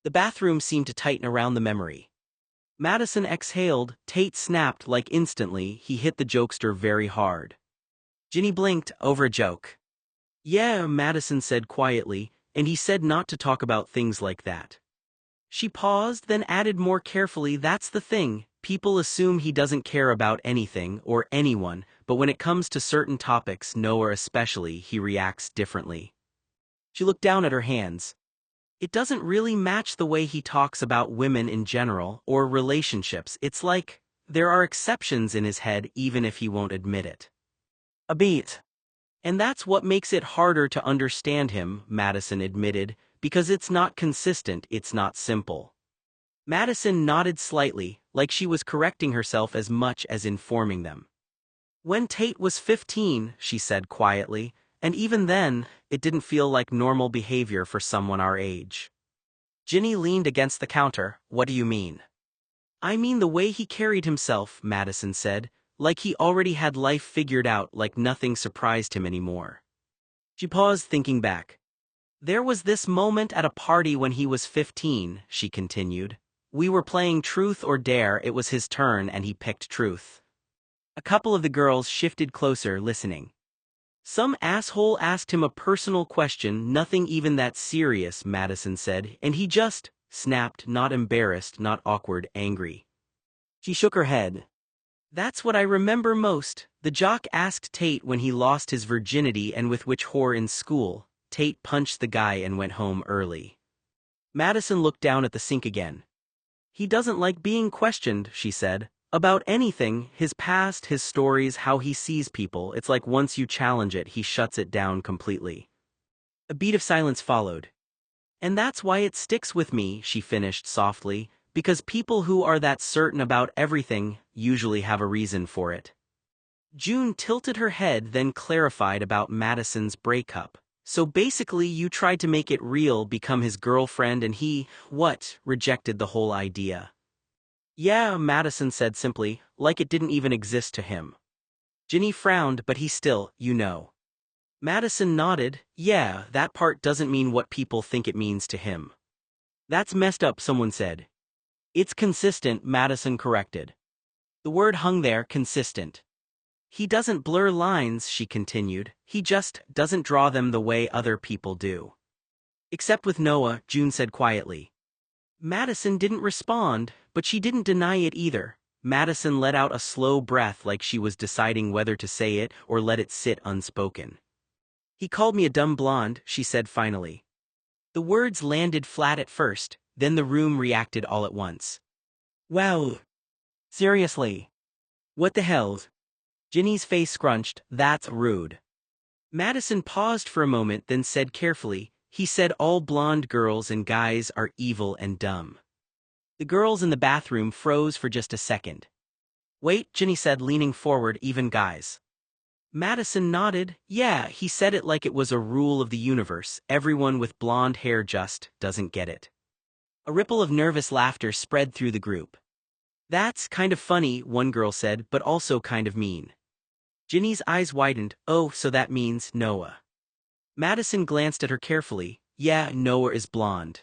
The bathroom seemed to tighten around the memory. Madison exhaled, Tate snapped like instantly, he hit the jokester very hard. Ginny blinked, over a joke. Yeah, Madison said quietly, and he said not to talk about things like that. She paused, then added more carefully, that's the thing, people assume he doesn't care about anything or anyone, but when it comes to certain topics, Noah especially, he reacts differently. She looked down at her hands. It doesn't really match the way he talks about women in general, or relationships. It's like, there are exceptions in his head even if he won't admit it. A beat. And that's what makes it harder to understand him, Madison admitted, because it's not consistent, it's not simple. Madison nodded slightly, like she was correcting herself as much as informing them. When Tate was 15, she said quietly, and even then, it didn't feel like normal behavior for someone our age. Ginny leaned against the counter. What do you mean? I mean the way he carried himself, Madison said, like he already had life figured out, like nothing surprised him anymore. She paused, thinking back. There was this moment at a party when he was 15, she continued. We were playing Truth or Dare, it was his turn and he picked Truth. A couple of the girls shifted closer, listening. Some asshole asked him a personal question, nothing even that serious, Madison said, and he just snapped, not embarrassed, not awkward, angry. She shook her head. That's what I remember most. The jock asked Tate when he lost his virginity and with which whore in school. Tate punched the guy and went home early. Madison looked down at the sink again. He doesn't like being questioned, she said. About anything, his past, his stories, how he sees people. It's like once you challenge it, he shuts it down completely. A beat of silence followed. And that's why it sticks with me, she finished softly, because people who are that certain about everything usually have a reason for it. June tilted her head, then clarified about Madison's breakup. So basically you tried to make it real, become his girlfriend, and he, rejected the whole idea. Yeah, Madison said simply, like it didn't even exist to him. Ginny frowned, but he still, Madison nodded, yeah, that part doesn't mean what people think it means to him. That's messed up, someone said. It's consistent, Madison corrected. The word hung there, consistent. He doesn't blur lines, she continued, he just doesn't draw them the way other people do. Except with Noah, June said quietly. Madison didn't respond, but she didn't deny it either. Madison let out a slow breath like she was deciding whether to say it or let it sit unspoken. He called me a dumb blonde, she said finally. The words landed flat at first, then the room reacted all at once. Well. Seriously. What the hell? Ginny's face scrunched, that's rude. Madison paused for a moment, then said carefully, he said all blonde girls and guys are evil and dumb. The girls in the bathroom froze for just a second. Wait, Ginny said, leaning forward, even guys. Madison nodded, yeah, he said it like it was a rule of the universe, everyone with blonde hair just doesn't get it. A ripple of nervous laughter spread through the group. That's kind of funny, one girl said, but also kind of mean. Ginny's eyes widened, oh, so that means Noah. Madison glanced at her carefully, yeah, Noah is blonde.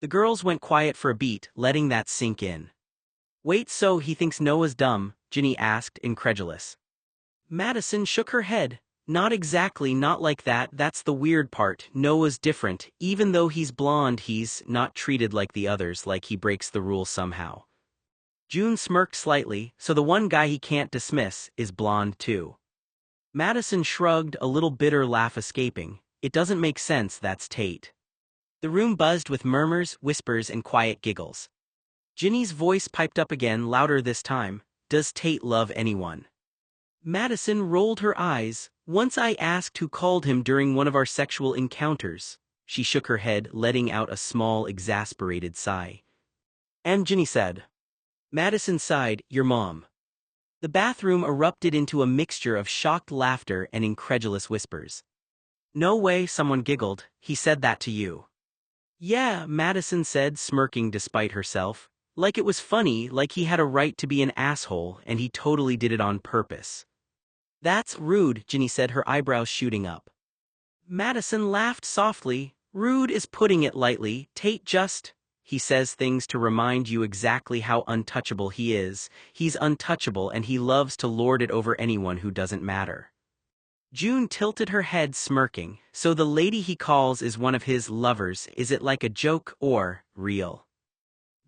The girls went quiet for a beat, letting that sink in. Wait, so he thinks Noah's dumb? Ginny asked, incredulous. Madison shook her head. Not exactly, not like that, that's the weird part, Noah's different, even though he's blonde he's not treated like the others, like he breaks the rules somehow. June smirked slightly, so the one guy he can't dismiss is blonde too. Madison shrugged, a little bitter laugh escaping. It doesn't make sense, that's Tate. The room buzzed with murmurs, whispers, and quiet giggles. Ginny's voice piped up again, louder this time. Does Tate love anyone? Madison rolled her eyes. Once I asked who called him during one of our sexual encounters. She shook her head, letting out a small, exasperated sigh. And Ginny said. Madison sighed, your mom. The bathroom erupted into a mixture of shocked laughter and incredulous whispers. No way, someone giggled, he said that to you. Yeah, Madison said, smirking despite herself. Like it was funny, like he had a right to be an asshole, and he totally did it on purpose. That's rude, Ginny said, her eyebrows shooting up. Madison laughed softly. Rude is putting it lightly, Tate just... He says things to remind you exactly how untouchable he is. He's untouchable and he loves to lord it over anyone who doesn't matter. June tilted her head, smirking. So the lady he calls is one of his lovers. Is it like a joke or real?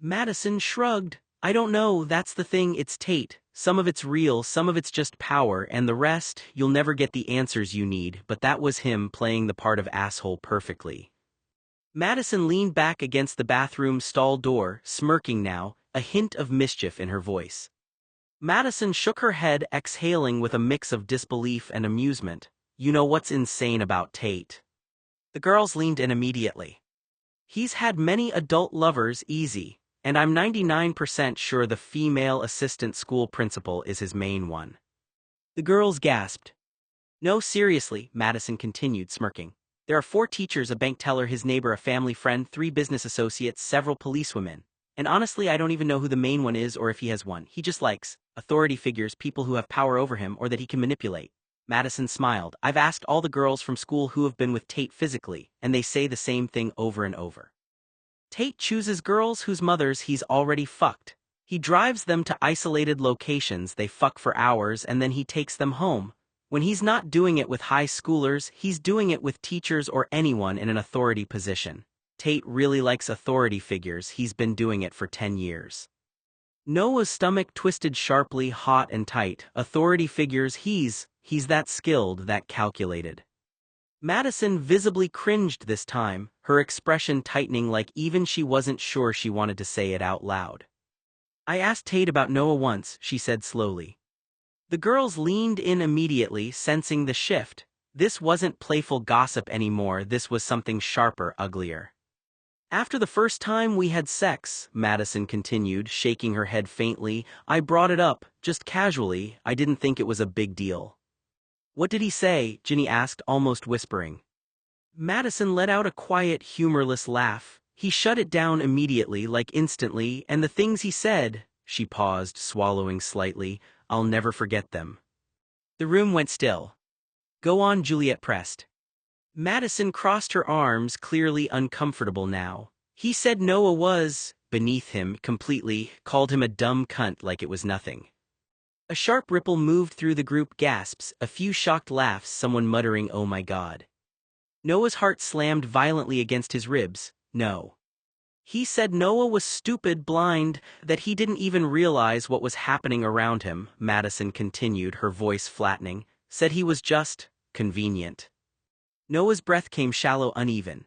Madison shrugged. I don't know, that's the thing, it's Tate. Some of it's real, some of it's just power, and the rest, you'll never get the answers you need, but that was him playing the part of asshole perfectly. Madison leaned back against the bathroom stall door, smirking now, a hint of mischief in her voice. Madison shook her head, exhaling with a mix of disbelief and amusement. You know what's insane about Tate? The girls leaned in immediately. He's had many adult lovers, easy, and I'm 99% sure the female assistant school principal is his main one. The girls gasped. No, seriously, Madison continued, smirking. There are 4 teachers, a bank teller, his neighbor, a family friend, 3 business associates, several policewomen. And honestly, I don't even know who the main one is or if he has one. He just likes authority figures, people who have power over him or that he can manipulate. Madison smiled. I've asked all the girls from school who have been with Tate physically, and they say the same thing over and over. Tate chooses girls whose mothers he's already fucked. He drives them to isolated locations, they fuck for hours, and then he takes them home. When he's not doing it with high schoolers, he's doing it with teachers or anyone in an authority position. Tate really likes authority figures, he's been doing it for 10 years. Noah's stomach twisted sharply, hot and tight. Authority figures, he's that skilled, that calculated. Madison visibly cringed this time, her expression tightening like even she wasn't sure she wanted to say it out loud. I asked Tate about Noah once, she said slowly. The girls leaned in immediately, sensing the shift. This wasn't playful gossip anymore, this was something sharper, uglier. After the first time we had sex, Madison continued, shaking her head faintly, I brought it up, just casually, I didn't think it was a big deal. What did he say? Ginny asked, almost whispering. Madison let out a quiet, humorless laugh. He shut it down immediately, like instantly, and the things he said, she paused, swallowing slightly, I'll never forget them. The room went still. Go on, Juliet pressed. Madison crossed her arms, clearly uncomfortable now. He said Noah was beneath him completely, called him a dumb cunt like it was nothing. A sharp ripple moved through the group, gasps, a few shocked laughs, someone muttering, oh my god. Noah's heart slammed violently against his ribs. No. He said Noah was stupid, blind, that he didn't even realize what was happening around him, Madison continued, her voice flattening, said he was just convenient. Noah's breath came shallow, uneven.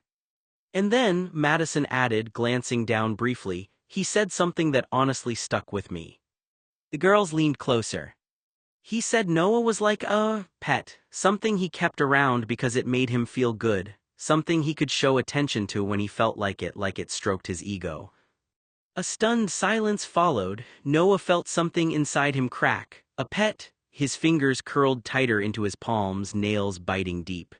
And then, Madison added, glancing down briefly, he said something that honestly stuck with me. The girls leaned closer. He said Noah was like a pet, something he kept around because it made him feel good, something he could show attention to when he felt like it stroked his ego. A stunned silence followed. Noah felt something inside him crack. A pet, his fingers curled tighter into his palms, nails biting deep.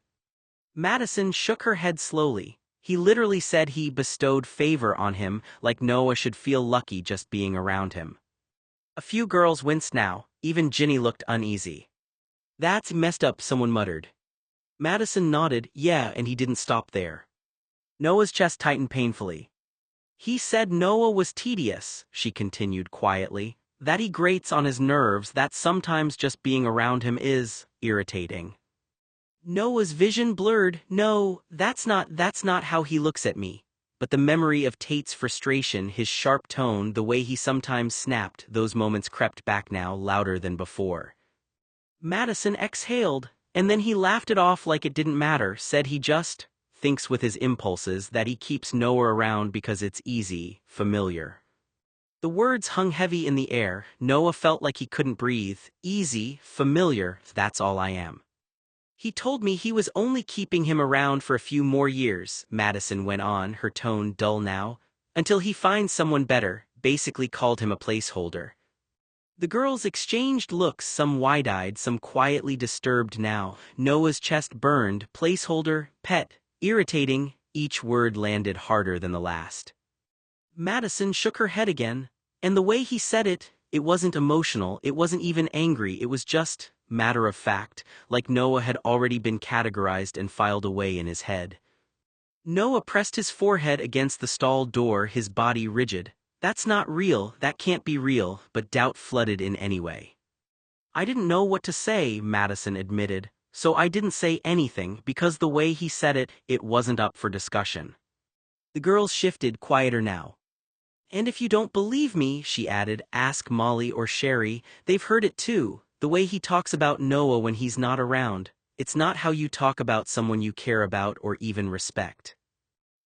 Madison shook her head slowly. He literally said he bestowed favor on him, like Noah should feel lucky just being around him. A few girls winced now, even Ginny looked uneasy. That's messed up, someone muttered. Madison nodded, yeah, and he didn't stop there. Noah's chest tightened painfully. He said Noah was tedious, she continued quietly, that he grates on his nerves, that sometimes just being around him is irritating. Noah's vision blurred. No, that's not how he looks at me. But the memory of Tate's frustration, his sharp tone, the way he sometimes snapped, those moments crept back now, louder than before. Madison exhaled, and then he laughed it off like it didn't matter, said he just thinks with his impulses, that he keeps Noah around because it's easy, familiar. The words hung heavy in the air. Noah felt like he couldn't breathe. Easy, familiar, that's all I am. He told me he was only keeping him around for a few more years, Madison went on, her tone dull now, until he finds someone better, basically called him a placeholder. The girls exchanged looks, some wide-eyed, some quietly disturbed now. Noah's chest burned. Placeholder, pet, irritating, each word landed harder than the last. Madison shook her head again, and the way he said it, it wasn't emotional, it wasn't even angry, it was just matter of fact, like Noah had already been categorized and filed away in his head. Noah pressed his forehead against the stall door, his body rigid. That's not real, that can't be real, but doubt flooded in anyway. I didn't know what to say, Madison admitted, so I didn't say anything because the way he said it, it wasn't up for discussion. The girls shifted, quieter now. And if you don't believe me, she added, ask Molly or Sherry, they've heard it too. The way he talks about Noah when he's not around, it's not how you talk about someone you care about or even respect.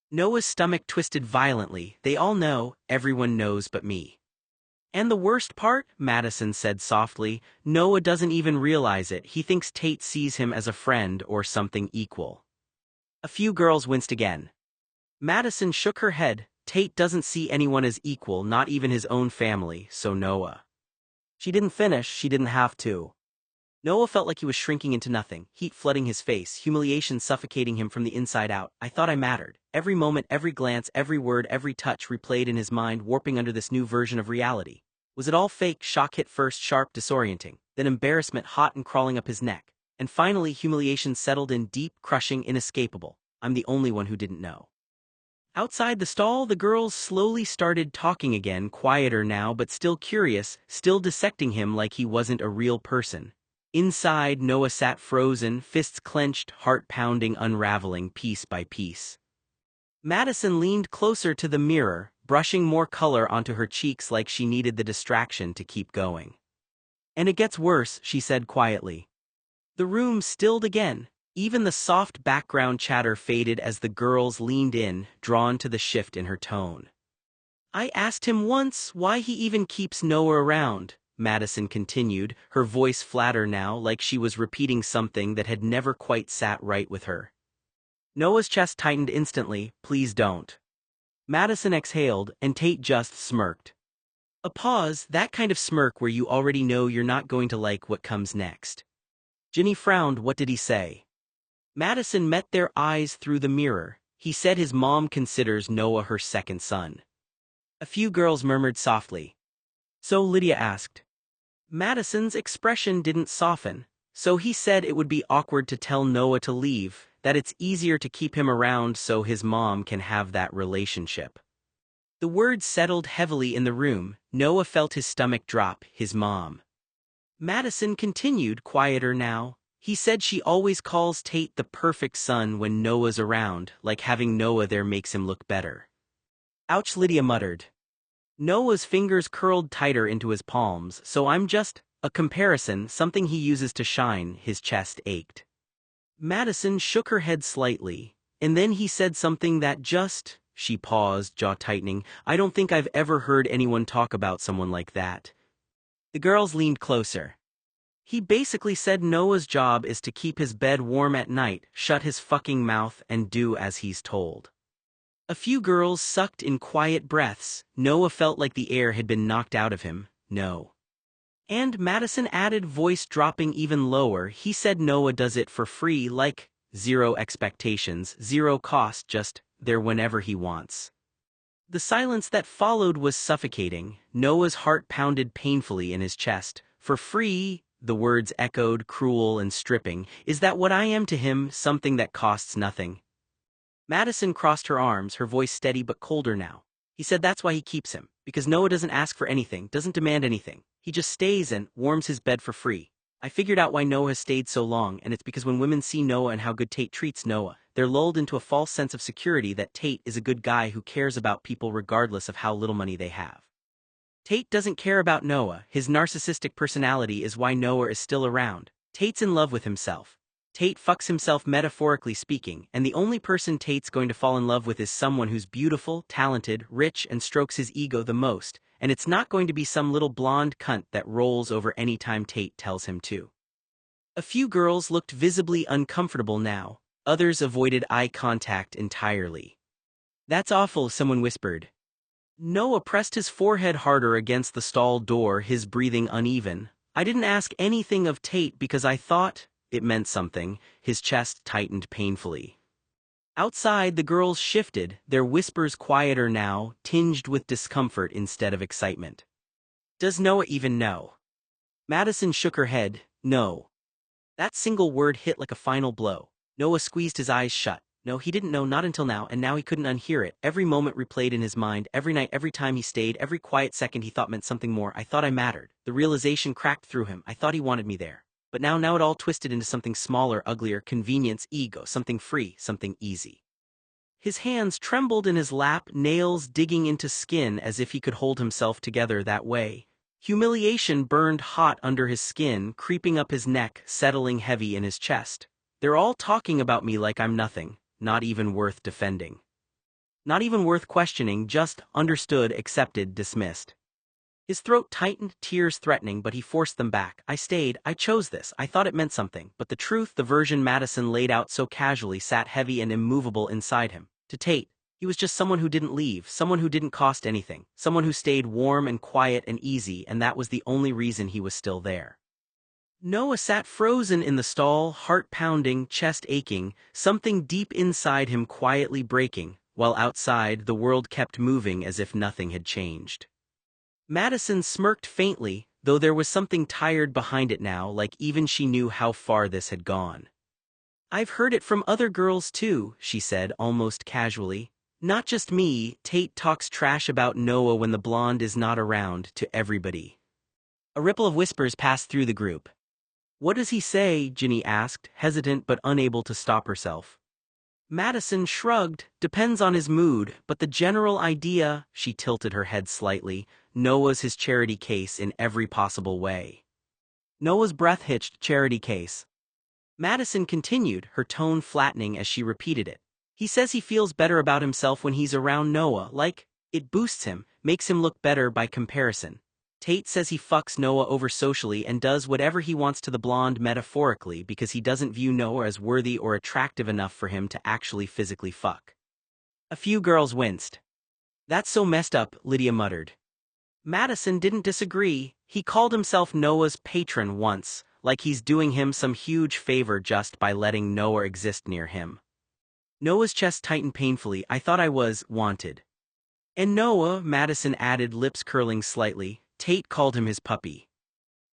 Noah's stomach twisted violently. They all know, everyone knows but me. And the worst part, Madison said softly, Noah doesn't even realize it. He thinks Tate sees him as a friend or something equal. A few girls winced again. Madison shook her head. Tate doesn't see anyone as equal, not even his own family, so Noah. She didn't finish, she didn't have to. Noah felt like he was shrinking into nothing, heat flooding his face, humiliation suffocating him from the inside out. I thought I mattered. Every moment, every glance, every word, every touch replayed in his mind, warping under this new version of reality. Was it all fake? Shock hit first, sharp, disorienting, then embarrassment hot and crawling up his neck. And finally, humiliation settled in, deep, crushing, inescapable. I'm the only one who didn't know. Outside the stall, the girls slowly started talking again, quieter now but still curious, still dissecting him like he wasn't a real person. Inside, Noah sat frozen, fists clenched, heart pounding, unraveling piece by piece. Madison leaned closer to the mirror, brushing more color onto her cheeks like she needed the distraction to keep going. And it gets worse, she said quietly. The room stilled again. Even the soft background chatter faded as the girls leaned in, drawn to the shift in her tone. I asked him once why he even keeps Noah around, Madison continued, her voice flatter now, like she was repeating something that had never quite sat right with her. Noah's chest tightened instantly. Please don't. Madison exhaled, and Tate just smirked. A pause, that kind of smirk where you already know you're not going to like what comes next. Ginny frowned. What did he say? Madison met their eyes through the mirror. He said his mom considers Noah her second son. A few girls murmured softly. So Lydia asked. Madison's expression didn't soften. So he said it would be awkward to tell Noah to leave, that it's easier to keep him around so his mom can have that relationship. The words settled heavily in the room. Noah felt his stomach drop. His mom. Madison continued, quieter now. He said she always calls Tate the perfect son when Noah's around, like having Noah there makes him look better. Ouch, Lydia muttered. Noah's fingers curled tighter into his palms. So I'm just a comparison, something he uses to shine. His chest ached. Madison shook her head slightly, and then he said something that just... She paused, jaw tightening. I don't think I've ever heard anyone talk about someone like that. The girls leaned closer. He basically said Noah's job is to keep his bed warm at night, shut his fucking mouth, and do as he's told. A few girls sucked in quiet breaths. Noah felt like the air had been knocked out of him. No. And Madison added, voice dropping even lower, he said Noah does it for free, like, zero expectations, zero cost, just there whenever he wants. The silence that followed was suffocating. Noah's heart pounded painfully in his chest. For free? The words echoed, cruel and stripping. Is that what I am to him, something that costs nothing? Madison crossed her arms, her voice steady but colder now. He said that's why he keeps him, because Noah doesn't ask for anything, doesn't demand anything. He just stays and warms his bed for free. I figured out why Noah has stayed so long, and it's because when women see Noah and how good Tate treats Noah, they're lulled into a false sense of security that Tate is a good guy who cares about people regardless of how little money they have. Tate doesn't care about Noah. His narcissistic personality is why Noah is still around. Tate's in love with himself. Tate fucks himself, metaphorically speaking, and the only person Tate's going to fall in love with is someone who's beautiful, talented, rich, and strokes his ego the most, and it's not going to be some little blonde cunt that rolls over any time Tate tells him to. A few girls looked visibly uncomfortable now. Others avoided eye contact entirely. That's awful, someone whispered. Noah pressed his forehead harder against the stall door, his breathing uneven. I didn't ask anything of Tate because I thought it meant something. His chest tightened painfully. Outside, the girls shifted, their whispers quieter now, tinged with discomfort instead of excitement. Does Noah even know? Madison shook her head. No. That single word hit like a final blow. Noah squeezed his eyes shut. No, he didn't know, not until now, and now he couldn't unhear it. Every moment replayed in his mind, every night, every time he stayed, every quiet second he thought meant something more. I thought I mattered. The realization cracked through him. I thought he wanted me there. But now it all twisted into something smaller, uglier, convenience, ego, something free, something easy. His hands trembled in his lap, nails digging into skin as if he could hold himself together that way. Humiliation burned hot under his skin, creeping up his neck, settling heavy in his chest. They're all talking about me like I'm nothing. Not even worth defending. Not even worth questioning, just understood, accepted, dismissed. His throat tightened, tears threatening, but he forced them back. I stayed, I chose this, I thought it meant something, but the truth, the version Madison laid out so casually, sat heavy and immovable inside him. To Tate, he was just someone who didn't leave, someone who didn't cost anything, someone who stayed warm and quiet and easy, and that was the only reason he was still there. Noah sat frozen in the stall, heart pounding, chest aching, something deep inside him quietly breaking, while outside the world kept moving as if nothing had changed. Madison smirked faintly. though there was something tired behind it now, like even she knew how far this had gone. "I've heard it from other girls too," she said almost casually. "Not just me, Tate talks trash about Noah when the blonde is not around to everybody." A ripple of whispers passed through the group. "What does he say?" Ginny asked, hesitant but unable to stop herself. Madison shrugged. "Depends on his mood, but the general idea," she tilted her head slightly, "Noah's his charity case in every possible way." Noah's breath hitched. Charity case. Madison continued, her tone flattening as she repeated it. "He says he feels better about himself when he's around Noah, like, it boosts him, makes him look better by comparison. Tate says he fucks Noah over socially and does whatever he wants to the blonde metaphorically because he doesn't view Noah as worthy or attractive enough for him to actually physically fuck." A few girls winced. "That's so messed up," Lydia muttered. Madison didn't disagree. "He called himself Noah's patron once, like he's doing him some huge favor just by letting Noah exist near him." Noah's chest tightened painfully. "I thought I was wanted." "And Noah," Madison added, lips curling slightly, "Tate called him his puppy."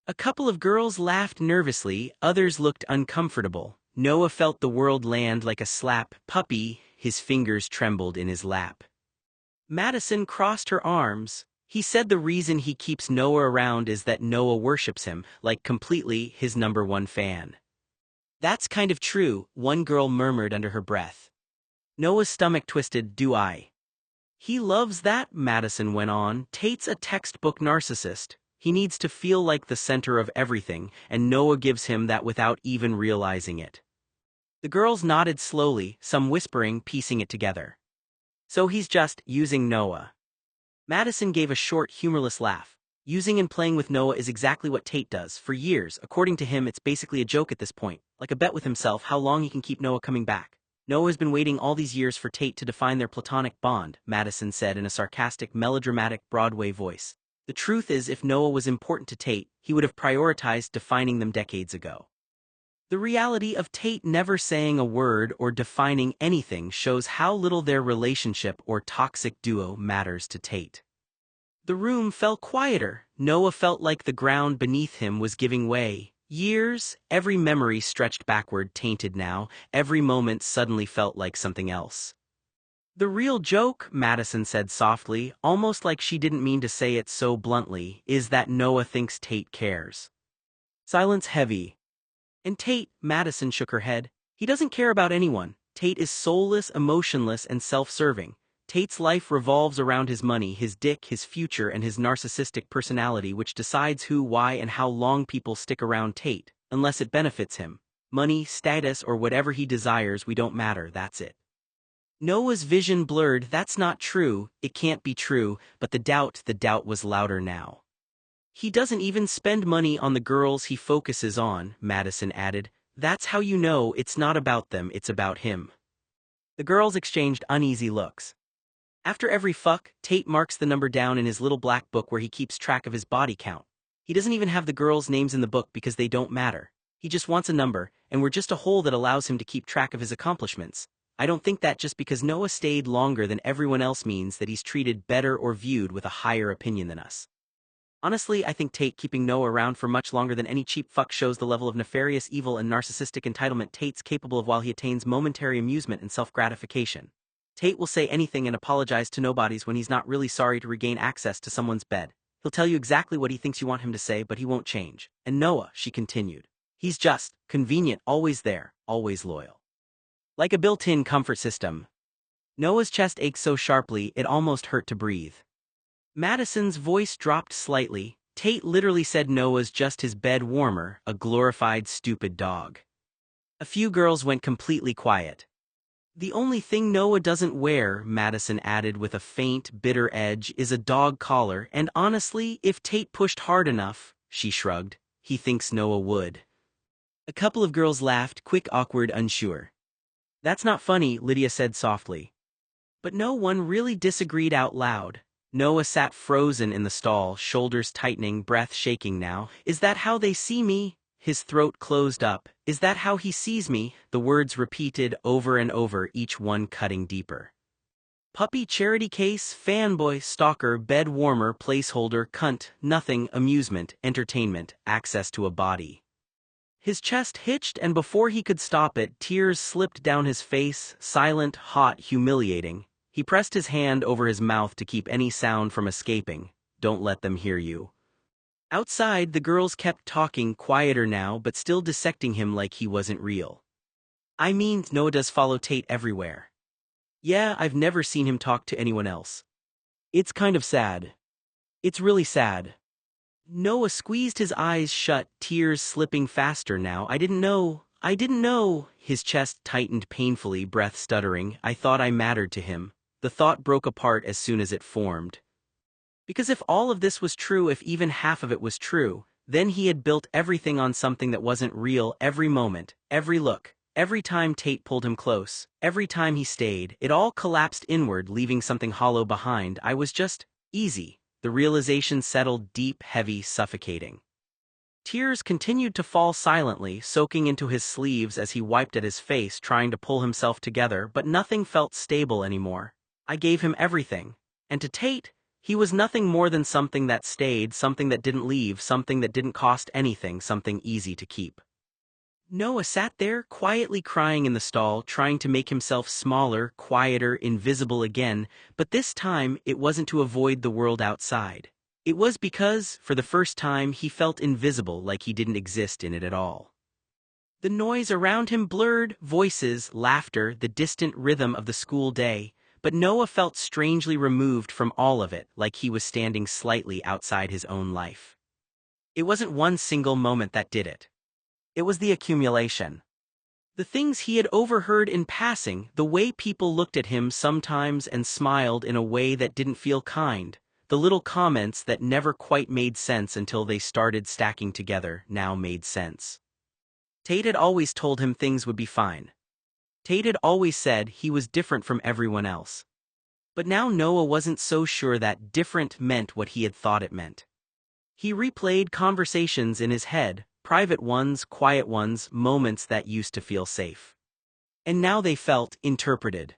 A couple of girls laughed nervously, others looked uncomfortable. Noah felt the world land like a slap. "Puppy," his fingers trembled in his lap. Madison crossed her arms. "He said the reason he keeps Noah around is that Noah worships him, like completely his #1 fan." "That's kind of true," one girl murmured under her breath. Noah's stomach twisted. "Do I?" "He loves that," Madison went on. "Tate's a textbook narcissist. He needs to feel like the center of everything, and Noah gives him that without even realizing it." The girls nodded slowly, some whispering, piecing it together. "So he's just using Noah." Madison gave a short, humorless laugh. "Using and playing with Noah is exactly what Tate does. For years, according to him, it's basically a joke at this point, like a bet with himself how long he can keep Noah coming back. Noah has been waiting all these years for Tate to define their platonic bond," Madison said in a sarcastic, melodramatic Broadway voice. "The truth is, if Noah was important to Tate, he would have prioritized defining them decades ago." The reality of Tate never saying a word or defining anything shows how little their relationship or toxic duo matters to Tate. The room fell quieter. Noah felt like the ground beneath him was giving way. Years, every memory stretched backward, tainted now, every moment suddenly felt like something else. "The real joke," Madison said softly, almost like she didn't mean to say it so bluntly, "is that Noah thinks Tate cares." Silence heavy. "And Tate," Madison shook her head, "he doesn't care about anyone. Tate is soulless, emotionless, and self-serving. Tate's life revolves around his money, his dick, his future, and his narcissistic personality, which decides who, why, and how long people stick around Tate, unless it benefits him. Money, status, or whatever he desires, we don't matter, that's it." Noah's vision blurred. "That's not true, it can't be true," but the doubt was louder now. "He doesn't even spend money on the girls he focuses on," Madison added. "That's how you know it's not about them, it's about him." The girls exchanged uneasy looks. "After every fuck, Tate marks the number down in his little black book where he keeps track of his body count. He doesn't even have the girls' names in the book because they don't matter. He just wants a number, and we're just a hole that allows him to keep track of his accomplishments. I don't think that just because Noah stayed longer than everyone else means that he's treated better or viewed with a higher opinion than us. Honestly, I think Tate keeping Noah around for much longer than any cheap fuck shows the level of nefarious evil and narcissistic entitlement Tate's capable of while he attains momentary amusement and self-gratification. Tate will say anything and apologize to nobodies when he's not really sorry to regain access to someone's bed. He'll tell you exactly what he thinks you want him to say, but he won't change. And Noah," she continued, "he's just convenient, always there, always loyal. Like a built-in comfort system." Noah's chest ached so sharply it almost hurt to breathe. Madison's voice dropped slightly. "Tate literally said Noah's just his bed warmer, a glorified stupid dog." A few girls went completely quiet. "The only thing Noah doesn't wear," Madison added with a faint, bitter edge, "is a dog collar, and honestly, if Tate pushed hard enough," she shrugged, "he thinks Noah would." A couple of girls laughed, quick, awkward, unsure. "That's not funny," Lydia said softly. But no one really disagreed out loud. Noah sat frozen in the stall, shoulders tightening, breath shaking now. "Is that how they see me?" His throat closed up. "Is that how he sees me?" The words repeated over and over, each one cutting deeper. Puppy charity case, fanboy, stalker, bed warmer, placeholder, cunt, nothing, amusement, entertainment, access to a body. His chest hitched, and before he could stop it, tears slipped down his face, silent, hot, humiliating. He pressed his hand over his mouth to keep any sound from escaping. Don't let them hear you. Outside, the girls kept talking, quieter now, but still dissecting him like he wasn't real. I mean, Noah does follow Tate everywhere. Yeah, I've never seen him talk to anyone else. It's kind of sad. It's really sad. Noah squeezed his eyes shut, tears slipping faster now. I didn't know. His chest tightened painfully, breath stuttering. I thought I mattered to him. The thought broke apart as soon as it formed. Because if all of this was true, if even half of it was true, then he had built everything on something that wasn't real. Every moment, every look, every time Tate pulled him close, every time he stayed, it all collapsed inward, leaving something hollow behind. I was just easy. The realization settled deep, heavy, suffocating. Tears continued to fall silently, soaking into his sleeves as he wiped at his face, trying to pull himself together, but nothing felt stable anymore. I gave him everything. And to Tate, he was nothing more than something that stayed, something that didn't leave, something that didn't cost anything, something easy to keep. Noah sat there, quietly crying in the stall, trying to make himself smaller, quieter, invisible again, but this time it wasn't to avoid the world outside. It was because, for the first time, he felt invisible, like he didn't exist in it at all. The noise around him blurred, voices, laughter, the distant rhythm of the school day, but Noah felt strangely removed from all of it, like he was standing slightly outside his own life. It wasn't one single moment that did it. It was the accumulation. The things he had overheard in passing, the way people looked at him sometimes and smiled in a way that didn't feel kind, the little comments that never quite made sense until they started stacking together, now made sense. Tate had always told him things would be fine. Tate had always said he was different from everyone else. But now Noah wasn't so sure that different meant what he had thought it meant. He replayed conversations in his head, private ones, quiet ones, moments that used to feel safe. And now they felt interpreted.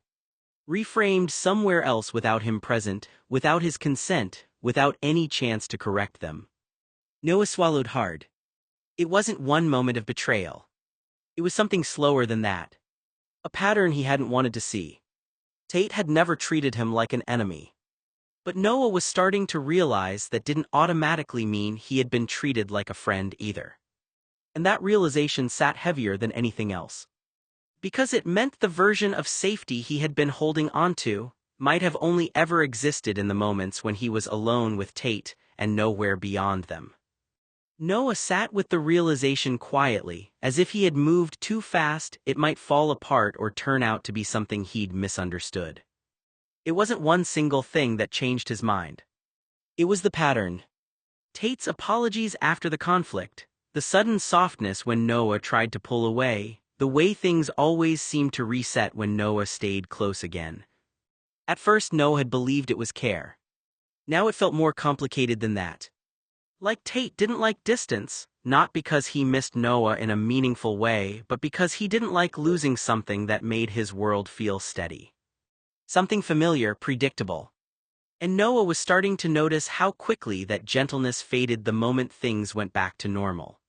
Reframed somewhere else without him present, without his consent, without any chance to correct them. Noah swallowed hard. It wasn't one moment of betrayal. It was something slower than that. A pattern he hadn't wanted to see. Tate had never treated him like an enemy. But Noah was starting to realize that didn't automatically mean he had been treated like a friend either. And that realization sat heavier than anything else. Because it meant the version of safety he had been holding onto might have only ever existed in the moments when he was alone with Tate and nowhere beyond them. Noah sat with the realization quietly, as if he had moved too fast, it might fall apart or turn out to be something he'd misunderstood. It wasn't one single thing that changed his mind. It was the pattern. Tate's apologies after the conflict, the sudden softness when Noah tried to pull away, the way things always seemed to reset when Noah stayed close again. At first Noah had believed it was care. Now it felt more complicated than that. Like Tate didn't like distance, not because he missed Noah in a meaningful way, but because he didn't like losing something that made his world feel steady. Something familiar, predictable. And Noah was starting to notice how quickly that gentleness faded the moment things went back to normal.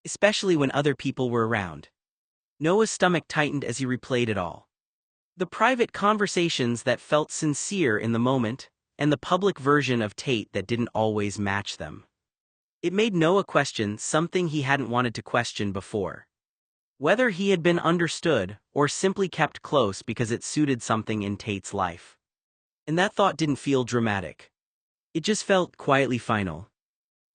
Especially when other people were around. Noah's stomach tightened as he replayed it all. The private conversations that felt sincere in the moment, and the public version of Tate that didn't always match them. It made Noah question something he hadn't wanted to question before. Whether he had been understood, or simply kept close because it suited something in Tate's life. And that thought didn't feel dramatic. It just felt quietly final.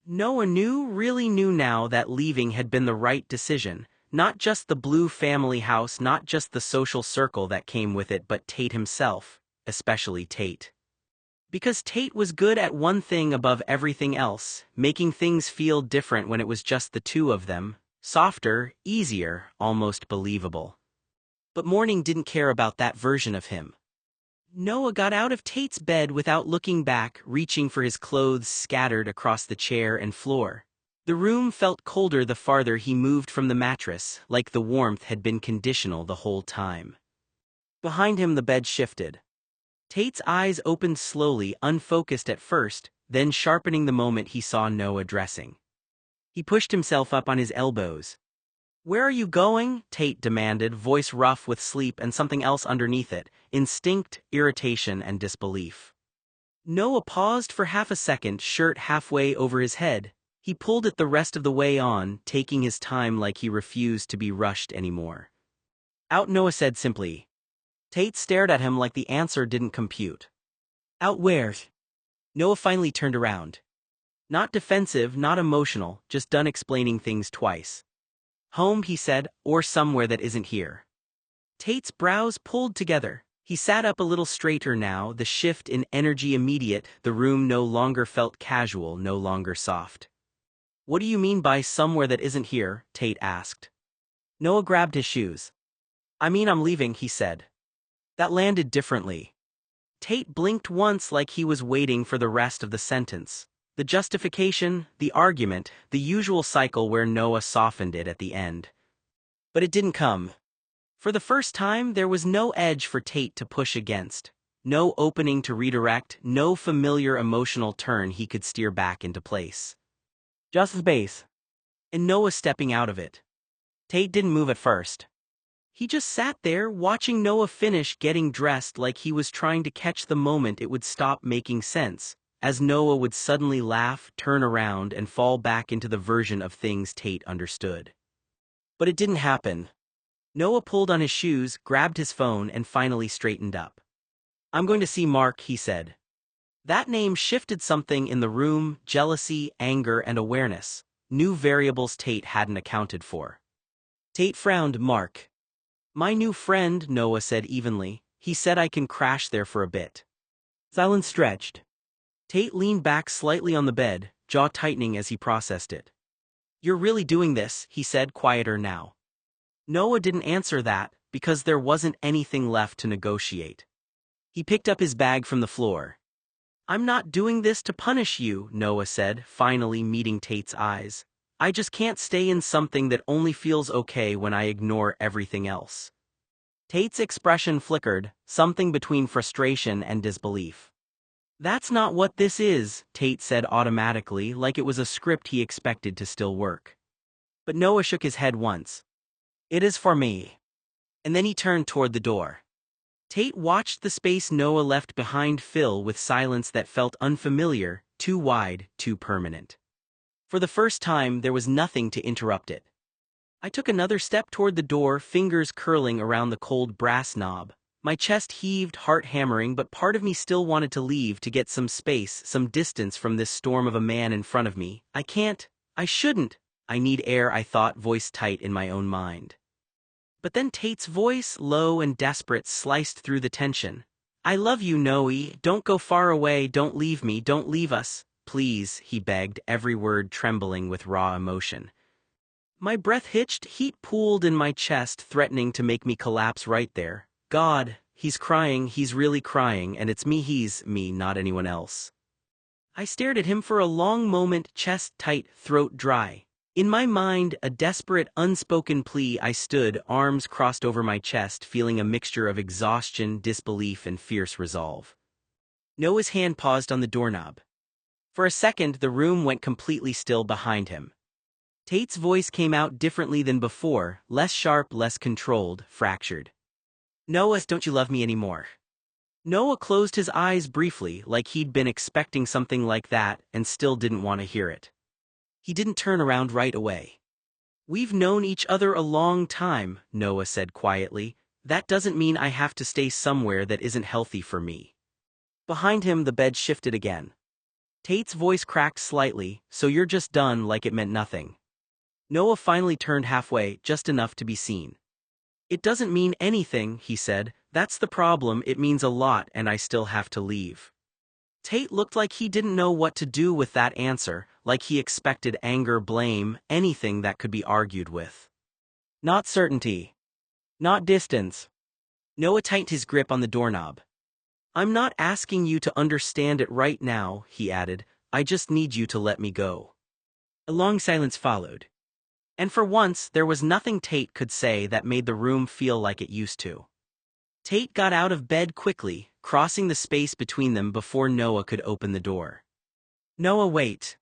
Noah really knew now that leaving had been the right decision, not just the Blue family house, not just the social circle that came with it, but Tate himself, especially Tate. Because Tate was good at one thing above everything else, making things feel different when it was just the two of them, softer, easier, almost believable. But Morning didn't care about that version of him. Noah got out of Tate's bed without looking back, reaching for his clothes scattered across the chair and floor. The room felt colder the farther he moved from the mattress, like the warmth had been conditional the whole time. Behind him the bed shifted. Tate's eyes opened slowly, unfocused at first, then sharpening the moment he saw Noah dressing. He pushed himself up on his elbows. "Where are you going?" Tate demanded, voice rough with sleep and something else underneath it, instinct, irritation, and disbelief. Noah paused for half a second, shirt halfway over his head. He pulled it the rest of the way on, taking his time like he refused to be rushed anymore. "Out," Noah said simply. Tate stared at him like the answer didn't compute. "Out where?" Noah finally turned around. Not defensive, not emotional, just done explaining things twice. "Home," he said, "or somewhere that isn't here." Tate's brows pulled together. He sat up a little straighter now, the shift in energy immediate, the room no longer felt casual, no longer soft. "What do you mean by somewhere that isn't here?" Tate asked. Noah grabbed his shoes. "I mean I'm leaving," he said. That landed differently. Tate blinked once like he was waiting for the rest of the sentence. The justification, the argument, the usual cycle where Noah softened it at the end. But it didn't come. For the first time, there was no edge for Tate to push against. No opening to redirect, no familiar emotional turn he could steer back into place. Just space. And Noah stepping out of it. Tate didn't move at first. He just sat there, watching Noah finish getting dressed like he was trying to catch the moment it would stop making sense, as Noah would suddenly laugh, turn around, and fall back into the version of things Tate understood. But it didn't happen. Noah pulled on his shoes, grabbed his phone, and finally straightened up. "I'm going to see Mark," he said. That name shifted something in the room, jealousy, anger, and awareness, new variables Tate hadn't accounted for. Tate frowned. "Mark. My new friend," Noah said evenly. "He said I can crash there for a bit." Silence stretched. Tate leaned back slightly on the bed, jaw tightening as he processed it. "You're really doing this," he said, quieter now. Noah didn't answer that, because there wasn't anything left to negotiate. He picked up his bag from the floor. "I'm not doing this to punish you," Noah said, finally meeting Tate's eyes. "I just can't stay in something that only feels okay when I ignore everything else." Tate's expression flickered, something between frustration and disbelief. "That's not what this is," Tate said automatically, like it was a script he expected to still work. But Noah shook his head once. "It is for me." And then he turned toward the door. Tate watched the space Noah left behind fill with silence that felt unfamiliar, too wide, too permanent. For the first time, there was nothing to interrupt it. I took another step toward the door, fingers curling around the cold brass knob. My chest heaved, heart hammering, but part of me still wanted to leave, to get some space, some distance from this storm of a man in front of me. "I can't. I shouldn't. I need air," I thought, voice tight in my own mind. But then Tate's voice, low and desperate, sliced through the tension. "I love you, Noe. Don't go far away. Don't leave me. Don't leave us. Please," he begged, every word trembling with raw emotion. My breath hitched, heat pooled in my chest, threatening to make me collapse right there. God, he's crying, he's really crying, and it's me, he's me, not anyone else. I stared at him for a long moment, chest tight, throat dry. In my mind, a desperate, unspoken plea. I stood, arms crossed over my chest, feeling a mixture of exhaustion, disbelief, and fierce resolve. Noah's hand paused on the doorknob. For a second, the room went completely still behind him. Tate's voice came out differently than before, less sharp, less controlled, fractured. "Noah, don't you love me anymore?" Noah closed his eyes briefly, like he'd been expecting something like that, and still didn't want to hear it. He didn't turn around right away. "We've known each other a long time," Noah said quietly. "That doesn't mean I have to stay somewhere that isn't healthy for me." Behind him, the bed shifted again. Tate's voice cracked slightly. "So you're just done," like it meant nothing. Noah finally turned halfway, just enough to be seen. "It doesn't mean anything," he said. "That's the problem. It means a lot, and I still have to leave." Tate looked like he didn't know what to do with that answer, like he expected anger, blame, anything that could be argued with. "Not certainty. Not distance." Noah tightened his grip on the doorknob. "I'm not asking you to understand it right now," he added. "I just need you to let me go." A long silence followed. And for once, there was nothing Tate could say that made the room feel like it used to. Tate got out of bed quickly, crossing the space between them before Noah could open the door. "Noah, wait."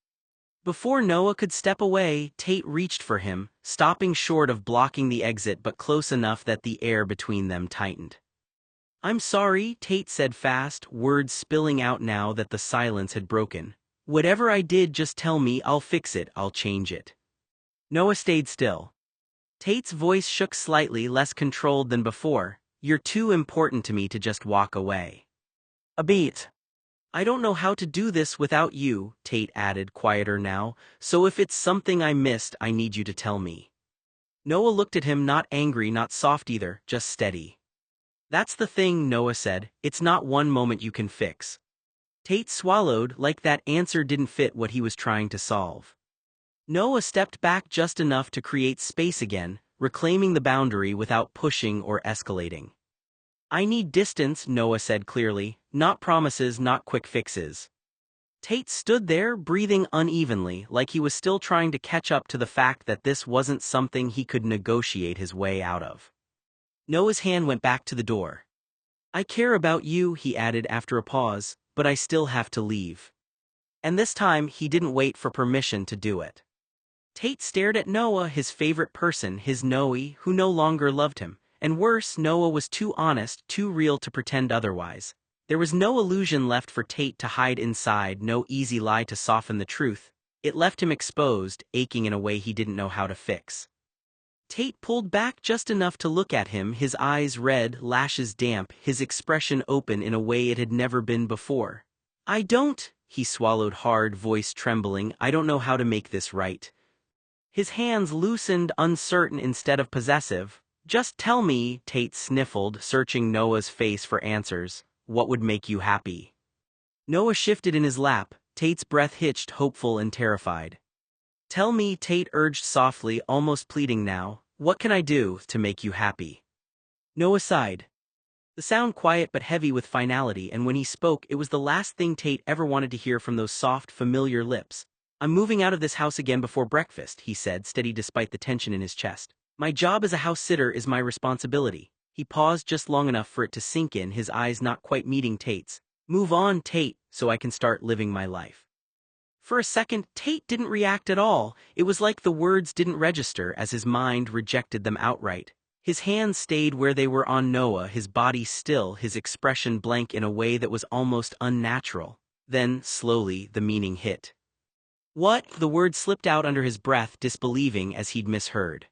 Before Noah could step away, Tate reached for him, stopping short of blocking the exit but close enough that the air between them tightened. "I'm sorry," Tate said fast, words spilling out now that the silence had broken. "Whatever I did, just tell me, I'll fix it, I'll change it." Noah stayed still. Tate's voice shook slightly, less controlled than before. "You're too important to me to just walk away." "A beat." "I don't know how to do this without you," Tate added, quieter now, "so if it's something I missed, I need you to tell me." Noah looked at him, not angry, not soft either, just steady. "That's the thing," Noah said, "it's not one moment you can fix." Tate swallowed, like that answer didn't fit what he was trying to solve. Noah stepped back just enough to create space again, reclaiming the boundary without pushing or escalating. "I need distance," Noah said clearly, "not promises, not quick fixes." Tate stood there, breathing unevenly, like he was still trying to catch up to the fact that this wasn't something he could negotiate his way out of. Noah's hand went back to the door. "I care about you," he added after a pause, "but I still have to leave." And this time, he didn't wait for permission to do it. Tate stared at Noah, his favorite person, his Noe, who no longer loved him. And worse, Noah was too honest, too real to pretend otherwise. There was no illusion left for Tate to hide inside, no easy lie to soften the truth. It left him exposed, aching in a way he didn't know how to fix. Tate pulled back just enough to look at him, his eyes red, lashes damp, his expression open in a way it had never been before. "I don't," he swallowed hard, voice trembling, "I don't know how to make this right." His hands loosened, uncertain instead of possessive. "Just tell me," Tate sniffled, searching Noah's face for answers. "What would make you happy?" Noah shifted in his lap, Tate's breath hitched, hopeful and terrified. "Tell me," Tate urged softly, almost pleading now, "what can I do to make you happy?" Noah sighed. The sound quiet but heavy with finality, and when he spoke, it was the last thing Tate ever wanted to hear from those soft, familiar lips. "I'm moving out of this house again before breakfast," he said, steady despite the tension in his chest. "My job as a house sitter is my responsibility." He paused just long enough for it to sink in, his eyes not quite meeting Tate's. "Move on, Tate, so I can start living my life." For a second, Tate didn't react at all. It was like the words didn't register, as his mind rejected them outright. His hands stayed where they were on Noah, his body still, his expression blank in a way that was almost unnatural. Then, slowly, the meaning hit. "What?" The word slipped out under his breath, disbelieving as he'd misheard.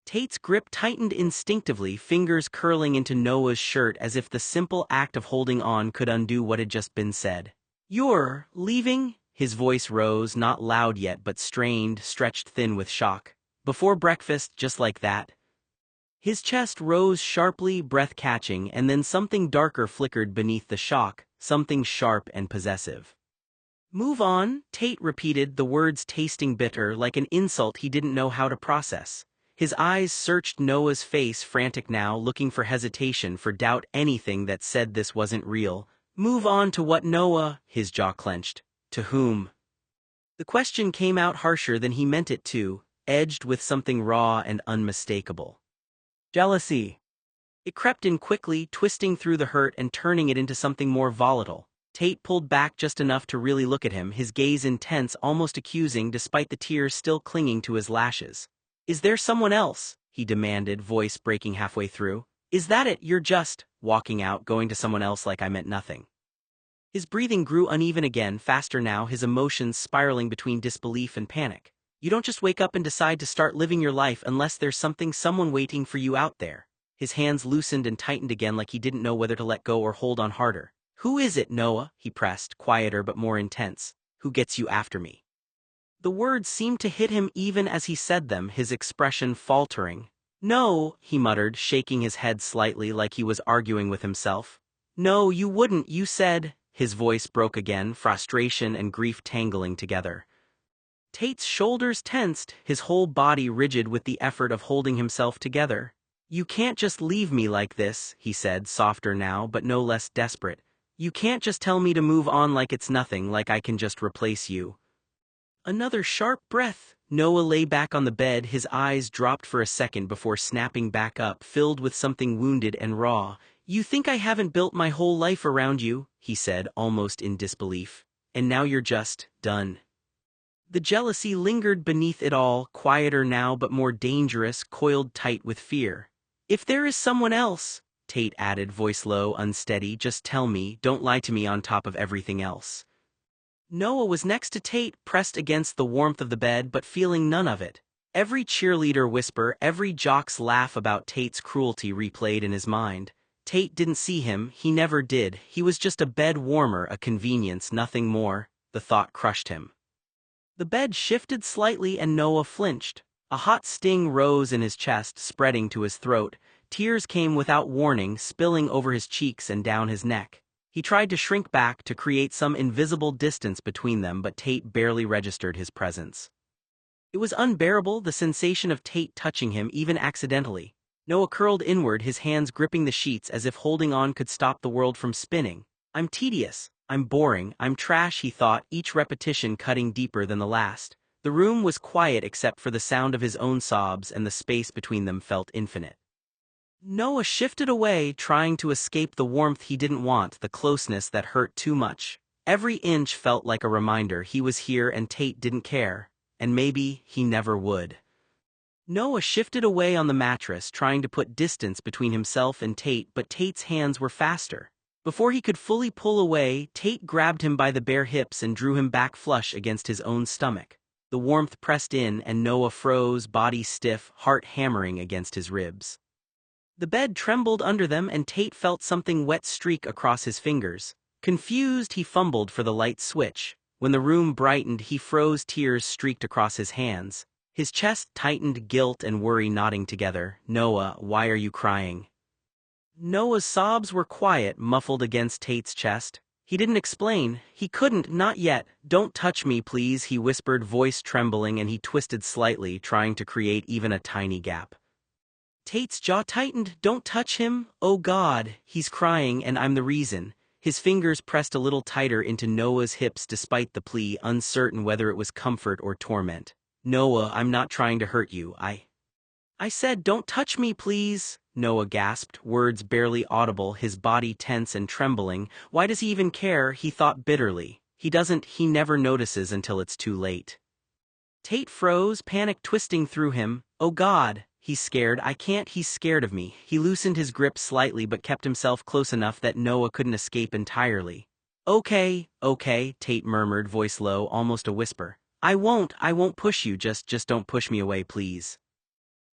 Tate's grip tightened instinctively, fingers curling into Noah's shirt as if the simple act of holding on could undo what had just been said. "You're leaving?" His voice rose, not loud yet but strained, stretched thin with shock. "Before breakfast, just like that?" His chest rose sharply, breath-catching, and then something darker flickered beneath the shock, something sharp and possessive. "Move on," Tate repeated, the words tasting bitter, like an insult he didn't know how to process. His eyes searched Noah's face, frantic now, looking for hesitation, for doubt, anything that said this wasn't real. "Move on to what, Noah?" His jaw clenched. "To whom?" The question came out harsher than he meant it to, edged with something raw and unmistakable. "Jealousy." It crept in quickly, twisting through the hurt and turning it into something more volatile. Tate pulled back just enough to really look at him, his gaze intense, almost accusing despite the tears still clinging to his lashes. "Is there someone else?" he demanded, voice breaking halfway through. "Is that it? You're just walking out, going to someone else like I meant nothing." His breathing grew uneven again, faster now, his emotions spiraling between disbelief and panic. "You don't just wake up and decide to start living your life unless there's someone waiting for you out there." His hands loosened and tightened again, like he didn't know whether to let go or hold on harder. "Who is it, Noah?" he pressed, quieter but more intense. "Who gets you after me?" The words seemed to hit him even as he said them, his expression faltering. "No," he muttered, shaking his head slightly like he was arguing with himself. "No, you wouldn't, you said—" His voice broke again, frustration and grief tangling together. Tate's shoulders tensed, his whole body rigid with the effort of holding himself together. "You can't just leave me like this," he said, softer now but no less desperate. "You can't just tell me to move on like it's nothing, like I can just replace you." Another sharp breath. Noah lay back on the bed, his eyes dropped for a second before snapping back up, filled with something wounded and raw. You think I haven't built my whole life around you, he said, almost in disbelief. And now you're just done. The jealousy lingered beneath it all, quieter now but more dangerous, coiled tight with fear. If there is someone else, Tate added, voice low, unsteady, just tell me, don't lie to me on top of everything else. Noah was next to Tate, pressed against the warmth of the bed but feeling none of it. Every cheerleader whisper, every jock's laugh about Tate's cruelty replayed in his mind. Tate didn't see him, he never did, he was just a bed warmer, a convenience, nothing more. The thought crushed him. The bed shifted slightly and Noah flinched. A hot sting rose in his chest, spreading to his throat. Tears came without warning, spilling over his cheeks and down his neck. He tried to shrink back to create some invisible distance between them, but Tate barely registered his presence. It was unbearable, the sensation of Tate touching him, even accidentally. Noah curled inward, his hands gripping the sheets as if holding on could stop the world from spinning. I'm tedious, I'm boring, I'm trash, he thought, each repetition cutting deeper than the last. The room was quiet except for the sound of his own sobs, and the space between them felt infinite. Noah shifted away, trying to escape the warmth he didn't want, the closeness that hurt too much. Every inch felt like a reminder he was here and Tate didn't care, and maybe he never would. Noah shifted away on the mattress, trying to put distance between himself and Tate, but Tate's hands were faster. Before he could fully pull away, Tate grabbed him by the bare hips and drew him back flush against his own stomach. The warmth pressed in and Noah froze, body stiff, heart hammering against his ribs. The bed trembled under them and Tate felt something wet streak across his fingers. Confused, he fumbled for the light switch. When the room brightened, he froze, tears streaked across his hands. His chest tightened, guilt and worry knotting together. Noah, why are you crying? Noah's sobs were quiet, muffled against Tate's chest. He didn't explain. He couldn't, not yet. Don't touch me, please, he whispered, voice trembling, and he twisted slightly, trying to create even a tiny gap. Tate's jaw tightened. Don't touch him? Oh God, he's crying and I'm the reason. His fingers pressed a little tighter into Noah's hips despite the plea, uncertain whether it was comfort or torment. Noah, I'm not trying to hurt you, I said don't touch me, please, Noah gasped, words barely audible, his body tense and trembling. Why does he even care, he thought bitterly. He never notices until it's too late. Tate froze, panic twisting through him. Oh God, he's scared, I can't, he's scared of me. He loosened his grip slightly but kept himself close enough that Noah couldn't escape entirely. Okay, Tate murmured, voice low, almost a whisper. I won't push you, just don't push me away, please.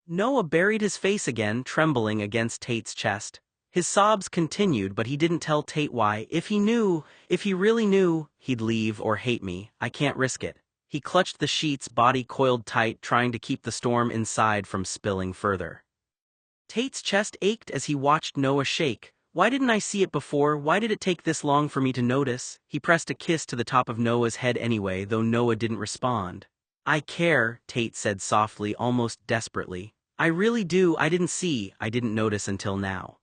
Noah buried his face again, trembling against Tate's chest. His sobs continued, but he didn't tell Tate why. If he really knew, he'd leave or hate me. I can't risk it. He clutched the sheets, body coiled tight, trying to keep the storm inside from spilling further. Tate's chest ached as he watched Noah shake. Why didn't I see it before? Why did it take this long for me to notice? He pressed a kiss to the top of Noah's head anyway, though Noah didn't respond. I care, Tate said softly, almost desperately. I really do, I didn't notice until now.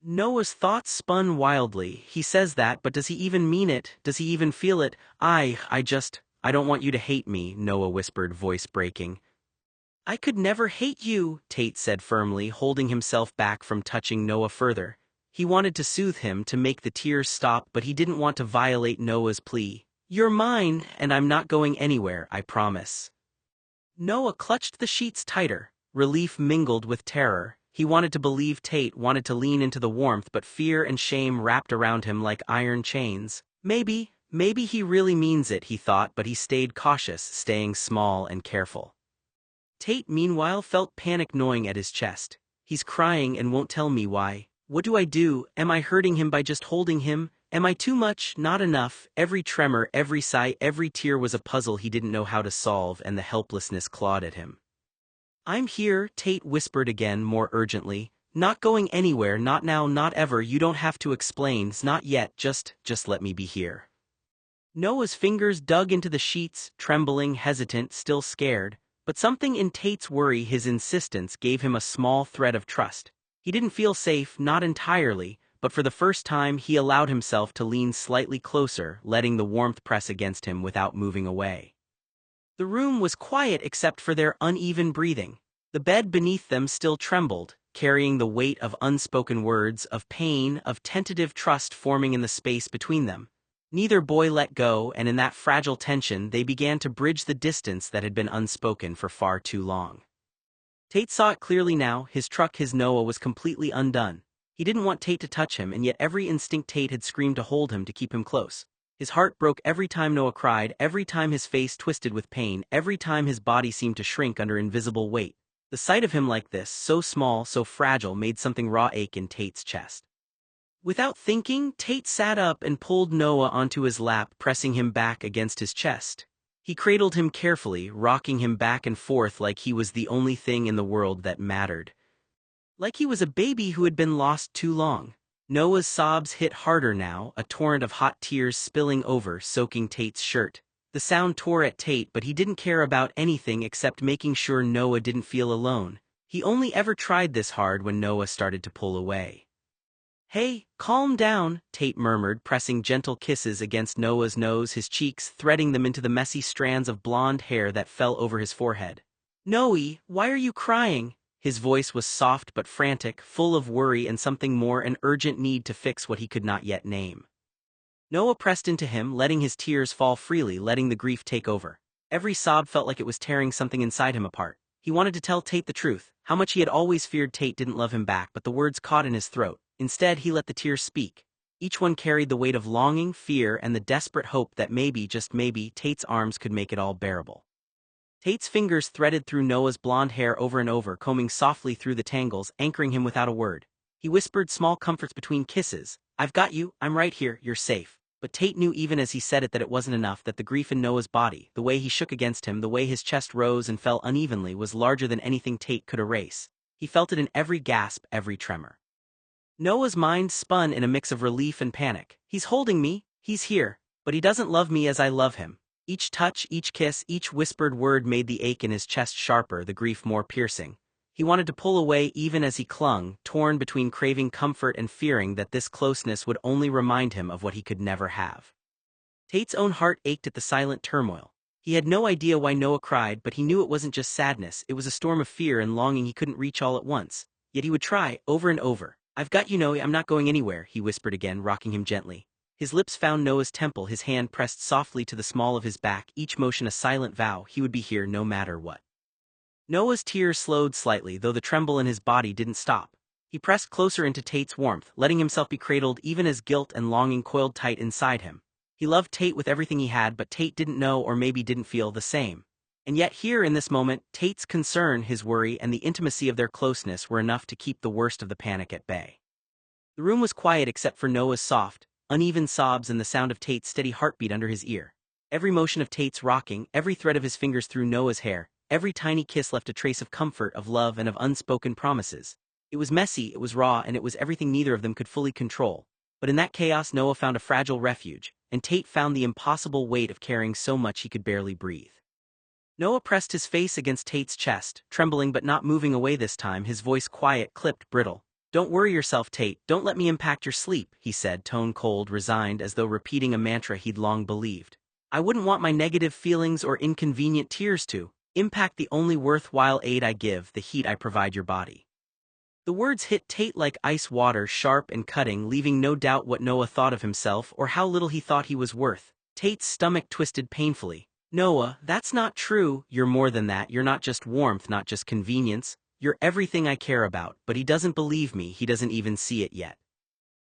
Noah's thoughts spun wildly. He says that, but does he even mean it? Does he even feel it? I don't want you to hate me, Noah whispered, voice breaking. I could never hate you, Tate said firmly, holding himself back from touching Noah further. He wanted to soothe him, to make the tears stop, but he didn't want to violate Noah's plea. You're mine, and I'm not going anywhere, I promise. Noah clutched the sheets tighter. Relief mingled with terror. He wanted to believe Tate, wanted to lean into the warmth, but fear and shame wrapped around him like iron chains. Maybe he really means it, he thought, but he stayed cautious, staying small and careful. Tate, meanwhile, felt panic gnawing at his chest. He's crying and won't tell me why. What do I do? Am I hurting him by just holding him? Am I too much, not enough? Every tremor, every sigh, every tear was a puzzle he didn't know how to solve, and the helplessness clawed at him. I'm here, Tate whispered again, more urgently. Not going anywhere, not now, not ever, you don't have to explain, not yet, just let me be here. Noah's fingers dug into the sheets, trembling, hesitant, still scared, but something in Tate's worry, his insistence, gave him a small thread of trust. He didn't feel safe, not entirely, but for the first time he allowed himself to lean slightly closer, letting the warmth press against him without moving away. The room was quiet except for their uneven breathing. The bed beneath them still trembled, carrying the weight of unspoken words, of pain, of tentative trust forming in the space between them. Neither boy let go, and in that fragile tension they began to bridge the distance that had been unspoken for far too long. Tate saw it clearly now. His truck, his Noah, was completely undone. He didn't want Tate to touch him, and yet every instinct Tate had screamed to hold him, to keep him close. His heart broke every time Noah cried, every time his face twisted with pain, every time his body seemed to shrink under invisible weight. The sight of him like this, so small, so fragile, made something raw ache in Tate's chest. Without thinking, Tate sat up and pulled Noah onto his lap, pressing him back against his chest. He cradled him carefully, rocking him back and forth like he was the only thing in the world that mattered. Like he was a baby who had been lost too long. Noah's sobs hit harder now, a torrent of hot tears spilling over, soaking Tate's shirt. The sound tore at Tate, but he didn't care about anything except making sure Noah didn't feel alone. He only ever tried this hard when Noah started to pull away. "Hey, calm down," Tate murmured, pressing gentle kisses against Noah's nose, his cheeks threading them into the messy strands of blonde hair that fell over his forehead. "Noe, why are you crying?" His voice was soft but frantic, full of worry and something more, an urgent need to fix what he could not yet name. Noah pressed into him, letting his tears fall freely, letting the grief take over. Every sob felt like it was tearing something inside him apart. He wanted to tell Tate the truth, how much he had always feared Tate didn't love him back, but the words caught in his throat. Instead, he let the tears speak. Each one carried the weight of longing, fear, and the desperate hope that maybe, just maybe, Tate's arms could make it all bearable. Tate's fingers threaded through Noah's blonde hair over and over, combing softly through the tangles, anchoring him without a word. He whispered small comforts between kisses. "I've got you, I'm right here, you're safe." But Tate knew even as he said it that it wasn't enough, that the grief in Noah's body, the way he shook against him, the way his chest rose and fell unevenly, was larger than anything Tate could erase. He felt it in every gasp, every tremor. Noah's mind spun in a mix of relief and panic. "He's holding me, he's here, but he doesn't love me as I love him." Each touch, each kiss, each whispered word made the ache in his chest sharper, the grief more piercing. He wanted to pull away even as he clung, torn between craving comfort and fearing that this closeness would only remind him of what he could never have. Tate's own heart ached at the silent turmoil. He had no idea why Noah cried, but he knew it wasn't just sadness, it was a storm of fear and longing he couldn't reach all at once. Yet he would try, over and over. "I've got you, Noah, I'm not going anywhere," he whispered again, rocking him gently. His lips found Noah's temple, his hand pressed softly to the small of his back, each motion a silent vow he would be here no matter what. Noah's tears slowed slightly, though the tremble in his body didn't stop. He pressed closer into Tate's warmth, letting himself be cradled even as guilt and longing coiled tight inside him. He loved Tate with everything he had, but Tate didn't know, or maybe didn't feel, the same. And yet here in this moment, Tate's concern, his worry, and the intimacy of their closeness were enough to keep the worst of the panic at bay. The room was quiet except for Noah's soft, uneven sobs and the sound of Tate's steady heartbeat under his ear. Every motion of Tate's rocking, every thread of his fingers through Noah's hair, every tiny kiss left a trace of comfort, of love, and of unspoken promises. It was messy, it was raw, and it was everything neither of them could fully control. But in that chaos, Noah found a fragile refuge, and Tate found the impossible weight of carrying so much he could barely breathe. Noah pressed his face against Tate's chest, trembling but not moving away this time, his voice quiet, clipped, brittle. "Don't worry yourself, Tate, don't let me impact your sleep," he said, tone cold, resigned, as though repeating a mantra he'd long believed. "I wouldn't want my negative feelings or inconvenient tears to impact the only worthwhile aid I give, the heat I provide your body." The words hit Tate like ice water, sharp and cutting, leaving no doubt what Noah thought of himself or how little he thought he was worth. Tate's stomach twisted painfully. "Noah, that's not true. You're more than that. You're not just warmth, not just convenience. You're everything I care about." But he doesn't believe me, he doesn't even see it yet.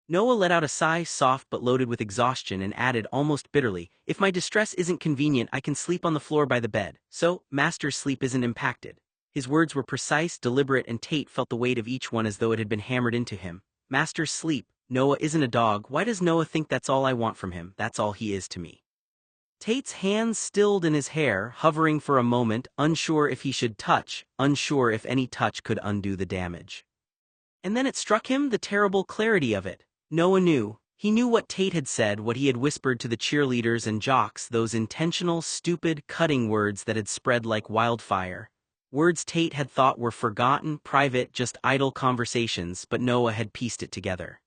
Noah let out a sigh, soft but loaded with exhaustion, and added almost bitterly, "If my distress isn't convenient, I can sleep on the floor by the bed, so Master's sleep isn't impacted." His words were precise, deliberate, and Tate felt the weight of each one as though it had been hammered into him. Master's sleep. Noah isn't a dog. Why does Noah think that's all I want from him? That's all he is to me. Tate's hands stilled in his hair, hovering for a moment, unsure if he should touch, unsure if any touch could undo the damage. And then it struck him, the terrible clarity of it. Noah knew. He knew what Tate had said, what he had whispered to the cheerleaders and jocks, those intentional, stupid, cutting words that had spread like wildfire. Words Tate had thought were forgotten, private, just idle conversations, but Noah had pieced it together.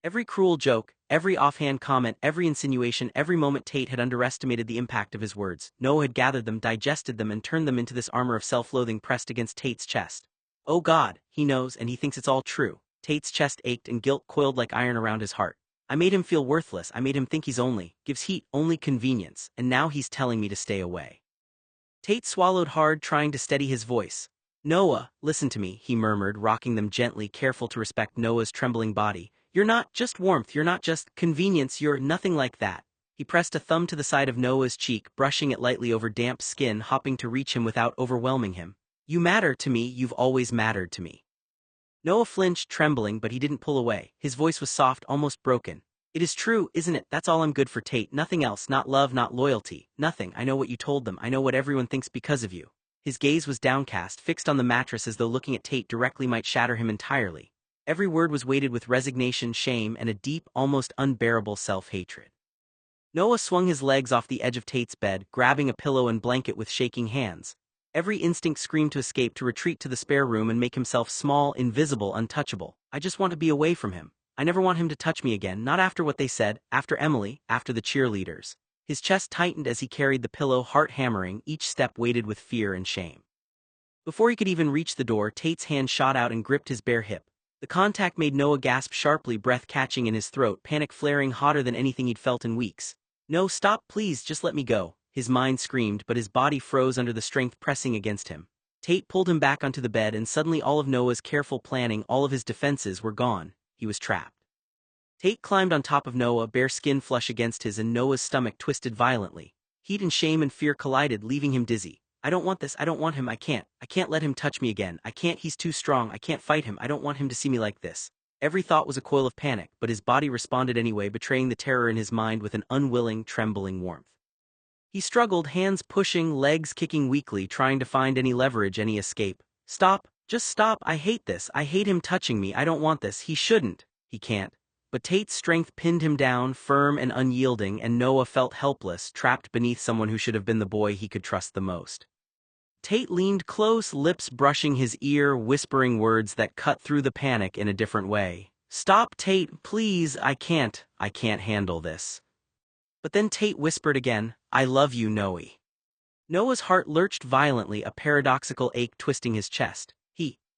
Every cruel joke, every offhand comment, every insinuation, every moment Tate had underestimated the impact of his words. Noah had gathered them, digested them, and turned them into this armor of self-loathing pressed against Tate's chest. Oh God, he knows and he thinks it's all true. Tate's chest ached and guilt coiled like iron around his heart. I made him feel worthless, I made him think gives heat only convenience, and now he's telling me to stay away. Tate swallowed hard, trying to steady his voice. Noah, listen to me, he murmured, rocking them gently, careful to respect Noah's trembling body. You're not just warmth, you're not just convenience, you're nothing like that. He pressed a thumb to the side of Noah's cheek, brushing it lightly over damp skin, hopping to reach him without overwhelming him. You matter to me, you've always mattered to me. Noah flinched, trembling, but he didn't pull away. His voice was soft, almost broken. It is true, isn't it? That's all I'm good for, Tate. Nothing else, not love, not loyalty, nothing. I know what you told them, I know what everyone thinks because of you. His gaze was downcast, fixed on the mattress as though looking at Tate directly might shatter him entirely. Every word was weighted with resignation, shame, and a deep, almost unbearable self-hatred. Noah swung his legs off the edge of Tate's bed, grabbing a pillow and blanket with shaking hands. Every instinct screamed to escape, to retreat to the spare room and make himself small, invisible, untouchable. I just want to be away from him. I never want him to touch me again, not after what they said, after Emily, after the cheerleaders. His chest tightened as he carried the pillow, heart hammering, each step weighted with fear and shame. Before he could even reach the door, Tate's hand shot out and gripped his bare hip. The contact made Noah gasp sharply, breath catching in his throat, panic flaring hotter than anything he'd felt in weeks. No, stop, please, just let me go. His mind screamed, but his body froze under the strength pressing against him. Tate pulled him back onto the bed, and suddenly all of Noah's careful planning, all of his defenses, were gone. He was trapped. Tate climbed on top of Noah, bare skin flush against his, and Noah's stomach twisted violently. Heat and shame and fear collided, leaving him dizzy. I don't want this, I don't want him, I can't let him touch me again, I can't, he's too strong, I can't fight him, I don't want him to see me like this. Every thought was a coil of panic, but his body responded anyway, betraying the terror in his mind with an unwilling, trembling warmth. He struggled, hands pushing, legs kicking weakly, trying to find any leverage, any escape. Stop, just stop, I hate this, I hate him touching me, I don't want this, he shouldn't, he can't. But Tate's strength pinned him down, firm and unyielding, and Noah felt helpless, trapped beneath someone who should have been the boy he could trust the most. Tate leaned close, lips brushing his ear, whispering words that cut through the panic in a different way. Stop, Tate, please, I can't handle this. But then Tate whispered again, I love you, Noe. Noah's heart lurched violently, a paradoxical ache twisting his chest.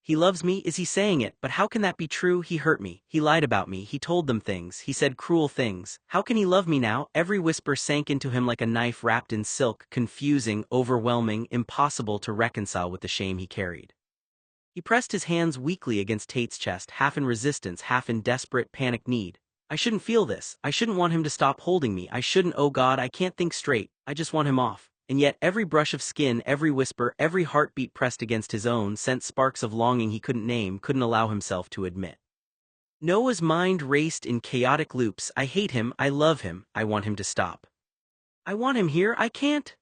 He loves me, is he saying it? But how can that be true? He hurt me, he lied about me, he told them things, he said cruel things. How can he love me now? Every whisper sank into him like a knife wrapped in silk, confusing, overwhelming, impossible to reconcile with the shame he carried. He pressed his hands weakly against Tate's chest, half in resistance, half in desperate, panicked need. I shouldn't feel this, I shouldn't want him to stop holding me, I shouldn't, oh God, I can't think straight, I just want him off. And yet every brush of skin, every whisper, every heartbeat pressed against his own sent sparks of longing he couldn't name, couldn't allow himself to admit. Noah's mind raced in chaotic loops. I hate him, I love him, I want him to stop. I want him here, I can't.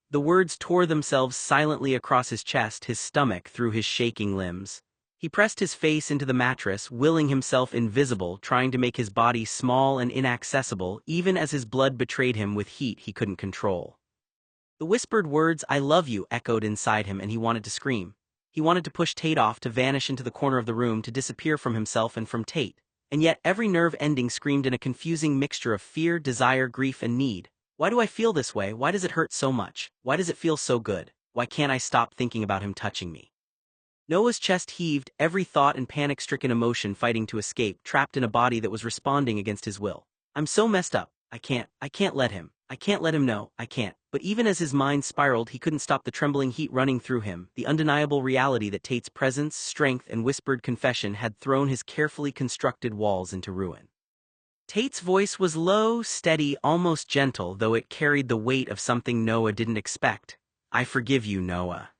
The words tore themselves silently across his chest, his stomach, through his shaking limbs. He pressed his face into the mattress, willing himself invisible, trying to make his body small and inaccessible, even as his blood betrayed him with heat he couldn't control. The whispered words, I love you, echoed inside him, and he wanted to scream. He wanted to push Tate off, to vanish into the corner of the room, to disappear from himself and from Tate. And yet every nerve ending screamed in a confusing mixture of fear, desire, grief, and need. Why do I feel this way? Why does it hurt so much? Why does it feel so good? Why can't I stop thinking about him touching me? Noah's chest heaved, every thought and panic-stricken emotion fighting to escape, trapped in a body that was responding against his will. I'm so messed up. I can't let him. I can't let him know, I can't. But even as his mind spiraled, he couldn't stop the trembling heat running through him, the undeniable reality that Tate's presence, strength, and whispered confession had thrown his carefully constructed walls into ruin. Tate's voice was low, steady, almost gentle, though it carried the weight of something Noah didn't expect. I forgive you, Noah.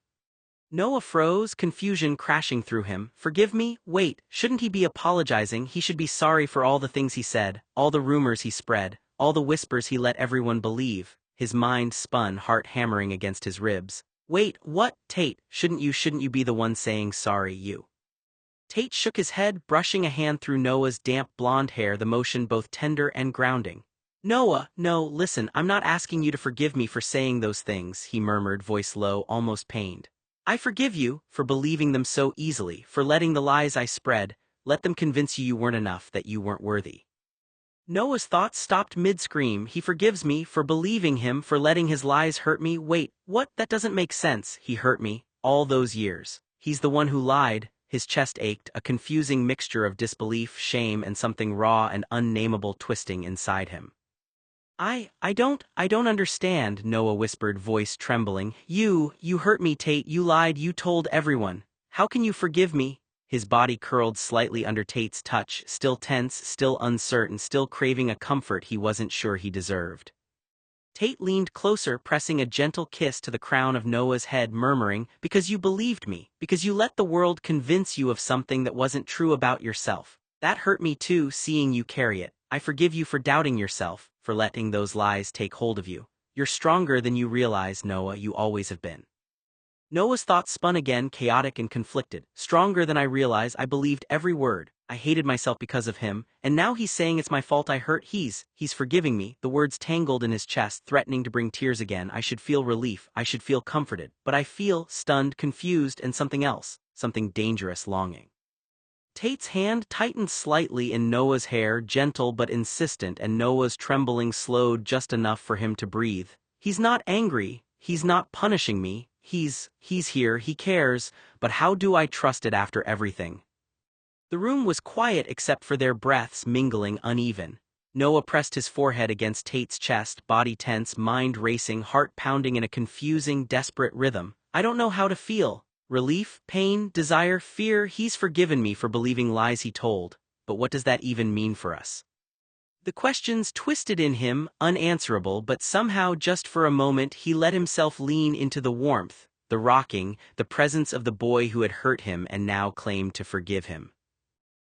Noah froze, confusion crashing through him. Forgive me? Wait, shouldn't he be apologizing? He should be sorry for all the things he said, all the rumors he spread, all the whispers he let everyone believe. His mind spun, heart hammering against his ribs. Wait, what? Tate, shouldn't you be the one saying sorry, you? Tate shook his head, brushing a hand through Noah's damp blonde hair, the motion both tender and grounding. Noah, no, listen, I'm not asking you to forgive me for saying those things, he murmured, voice low, almost pained. I forgive you for believing them so easily, for letting the lies I spread, let them convince you weren't enough, that you weren't worthy. Noah's thoughts stopped mid-scream. He forgives me for believing him, for letting his lies hurt me. Wait, what? That doesn't make sense. He hurt me all those years. He's the one who lied. His chest ached, a confusing mixture of disbelief, shame, and something raw and unnameable twisting inside him. I don't understand, Noah whispered, voice trembling. You hurt me, Tate, you lied, you told everyone. How can you forgive me? His body curled slightly under Tate's touch, still tense, still uncertain, still craving a comfort he wasn't sure he deserved. Tate leaned closer, pressing a gentle kiss to the crown of Noah's head, murmuring, "Because you believed me, because you let the world convince you of something that wasn't true about yourself. That hurt me too, seeing you carry it. I forgive you for doubting yourself, for letting those lies take hold of you. You're stronger than you realize, Noah, you always have been." Noah's thoughts spun again, chaotic and conflicted. Stronger than I realize, I believed every word. I hated myself because of him, and now he's saying it's my fault I hurt. He's forgiving me. The words tangled in his chest, threatening to bring tears again. I should feel relief, I should feel comforted, but I feel stunned, confused, and something else, something dangerous longing. Tate's hand tightened slightly in Noah's hair, gentle but insistent, and Noah's trembling slowed just enough for him to breathe. He's not angry, he's not punishing me, he's here, he cares, but how do I trust it after everything? The room was quiet except for their breaths mingling uneven. Noah pressed his forehead against Tate's chest, body tense, mind racing, heart pounding in a confusing, desperate rhythm. I don't know how to feel. Relief, pain, desire, fear. He's forgiven me for believing lies he told, but what does that even mean for us? The questions twisted in him, unanswerable, but somehow just for a moment he let himself lean into the warmth, the rocking, the presence of the boy who had hurt him and now claimed to forgive him.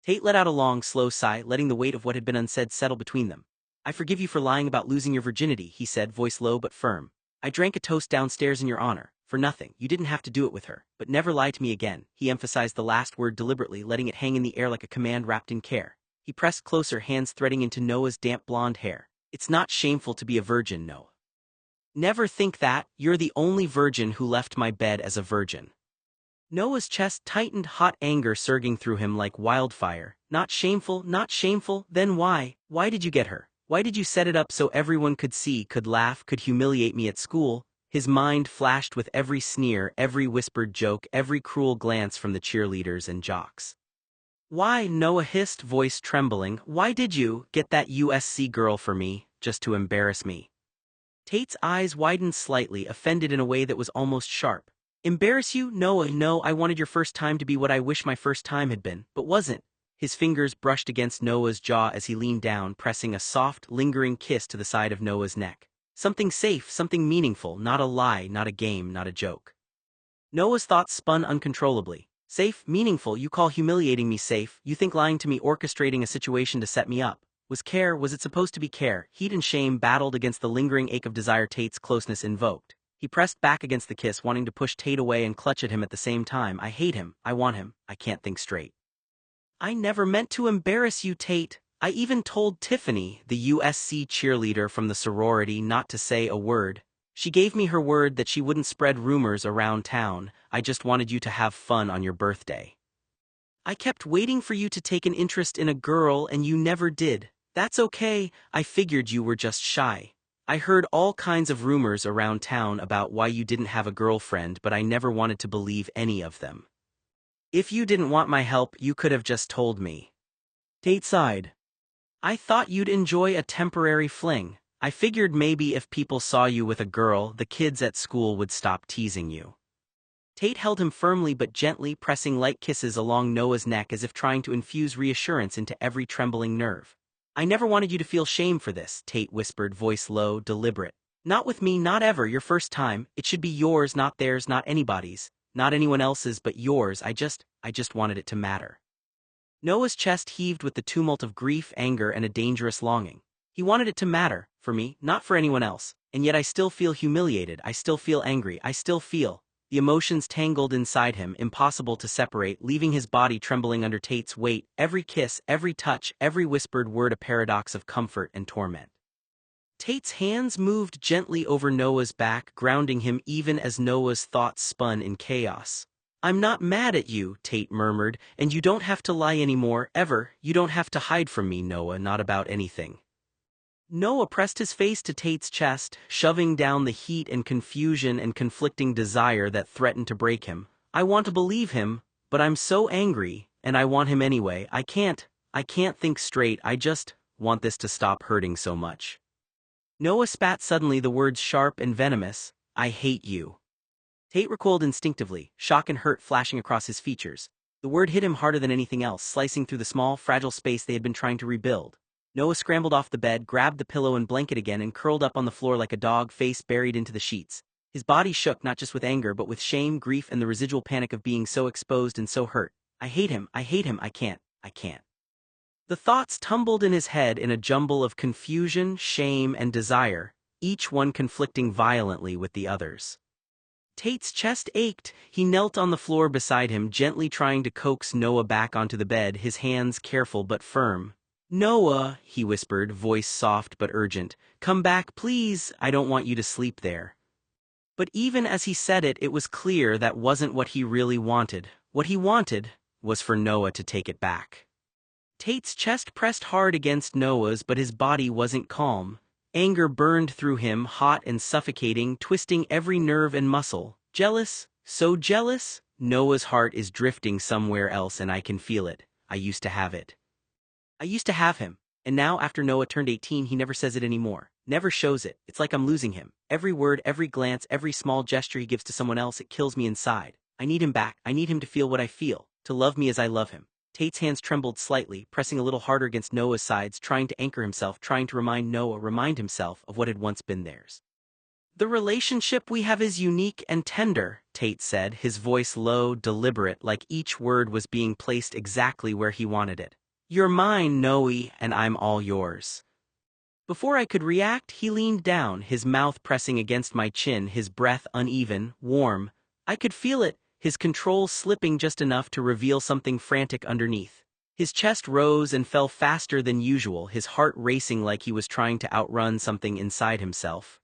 Tate let out a long, slow sigh, letting the weight of what had been unsaid settle between them. "I forgive you for lying about losing your virginity," he said, voice low but firm. "I drank a toast downstairs in your honor. For nothing. You didn't have to do it with her. But never lie to me again." He emphasized the last word deliberately, letting it hang in the air like a command wrapped in care. He pressed closer, hands threading into Noah's damp blonde hair. "It's not shameful to be a virgin, Noah. Never think that. You're the only virgin who left my bed as a virgin." Noah's chest tightened, hot anger surging through him like wildfire. "Not shameful, not shameful, then why? Why did you get her? Why did you set it up so everyone could see, could laugh, could humiliate me at school?" His mind flashed with every sneer, every whispered joke, every cruel glance from the cheerleaders and jocks. "Why?" Noah hissed, voice trembling. "Why did you get that USC girl for me, just to embarrass me?" Tate's eyes widened slightly, offended in a way that was almost sharp. "Embarrass you? Noah, no, I wanted your first time to be what I wish my first time had been, but wasn't." His fingers brushed against Noah's jaw as he leaned down, pressing a soft, lingering kiss to the side of Noah's neck. Something safe, something meaningful, not a lie, not a game, not a joke. Noah's thoughts spun uncontrollably. Safe, meaningful, you call humiliating me safe? You think lying to me, orchestrating a situation to set me up? Was it supposed to be care? Heat and shame battled against the lingering ache of desire Tate's closeness invoked. He pressed back against the kiss, wanting to push Tate away and clutch at him at the same time. "I hate him, I want him, I can't think straight." "I never meant to embarrass you, Tate. I even told Tiffany, the USC cheerleader from the sorority, not to say a word. She gave me her word that she wouldn't spread rumors around town. I just wanted you to have fun on your birthday. I kept waiting for you to take an interest in a girl and you never did. That's okay, I figured you were just shy. I heard all kinds of rumors around town about why you didn't have a girlfriend, but I never wanted to believe any of them. If you didn't want my help, you could have just told me." Tate sighed. "I thought you'd enjoy a temporary fling. I figured maybe if people saw you with a girl, the kids at school would stop teasing you." Tate held him firmly but gently, pressing light kisses along Noah's neck as if trying to infuse reassurance into every trembling nerve. "I never wanted you to feel shame for this," Tate whispered, voice low, deliberate. "Not with me, not ever, your first time. It should be yours, not theirs, not anybody's, not anyone else's but yours. I just wanted it to matter." Noah's chest heaved with the tumult of grief, anger, and a dangerous longing. He wanted it to matter, for me, not for anyone else, and yet I still feel humiliated, I still feel angry, I still feel. The emotions tangled inside him, impossible to separate, leaving his body trembling under Tate's weight, every kiss, every touch, every whispered word a paradox of comfort and torment. Tate's hands moved gently over Noah's back, grounding him even as Noah's thoughts spun in chaos. "I'm not mad at you," Tate murmured, "and you don't have to lie anymore, ever. You don't have to hide from me, Noah, not about anything." Noah pressed his face to Tate's chest, shoving down the heat and confusion and conflicting desire that threatened to break him. I want to believe him, but I'm so angry, and I want him anyway. I can't think straight. I just want this to stop hurting so much. Noah spat suddenly, the words sharp and venomous, I hate you. Tate recoiled instinctively, shock and hurt flashing across his features. The word hit him harder than anything else, slicing through the small, fragile space they had been trying to rebuild. Noah scrambled off the bed, grabbed the pillow and blanket again, and curled up on the floor like a dog, face buried into the sheets. His body shook not just with anger but with shame, grief, and the residual panic of being so exposed and so hurt. I hate him, I can't. The thoughts tumbled in his head in a jumble of confusion, shame, and desire, each one conflicting violently with the others. Tate's chest ached. He knelt on the floor beside him, gently trying to coax Noah back onto the bed, his hands careful but firm. Noah, he whispered, voice soft but urgent, come back, please, I don't want you to sleep there. But even as he said it, it was clear that wasn't what he really wanted. What he wanted was for Noah to take it back. Tate's chest pressed hard against Noah's, but his body wasn't calm. Anger burned through him, hot and suffocating, twisting every nerve and muscle. Jealous? So jealous? Noah's heart is drifting somewhere else and I can feel it. I used to have it. I used to have him. And now, after Noah turned 18, he never says it anymore. Never shows it. It's like I'm losing him. Every word, every glance, every small gesture he gives to someone else, it kills me inside. I need him back. I need him to feel what I feel. To love me as I love him. Tate's hands trembled slightly, pressing a little harder against Noah's sides, trying to anchor himself, trying to remind himself of what had once been theirs. The relationship we have is unique and tender, Tate said, his voice low, deliberate, like each word was being placed exactly where he wanted it. You're mine, Noe, and I'm all yours. Before I could react, he leaned down, his mouth pressing against my chin, his breath uneven, warm. I could feel it, his control slipping just enough to reveal something frantic underneath. His chest rose and fell faster than usual, his heart racing like he was trying to outrun something inside himself.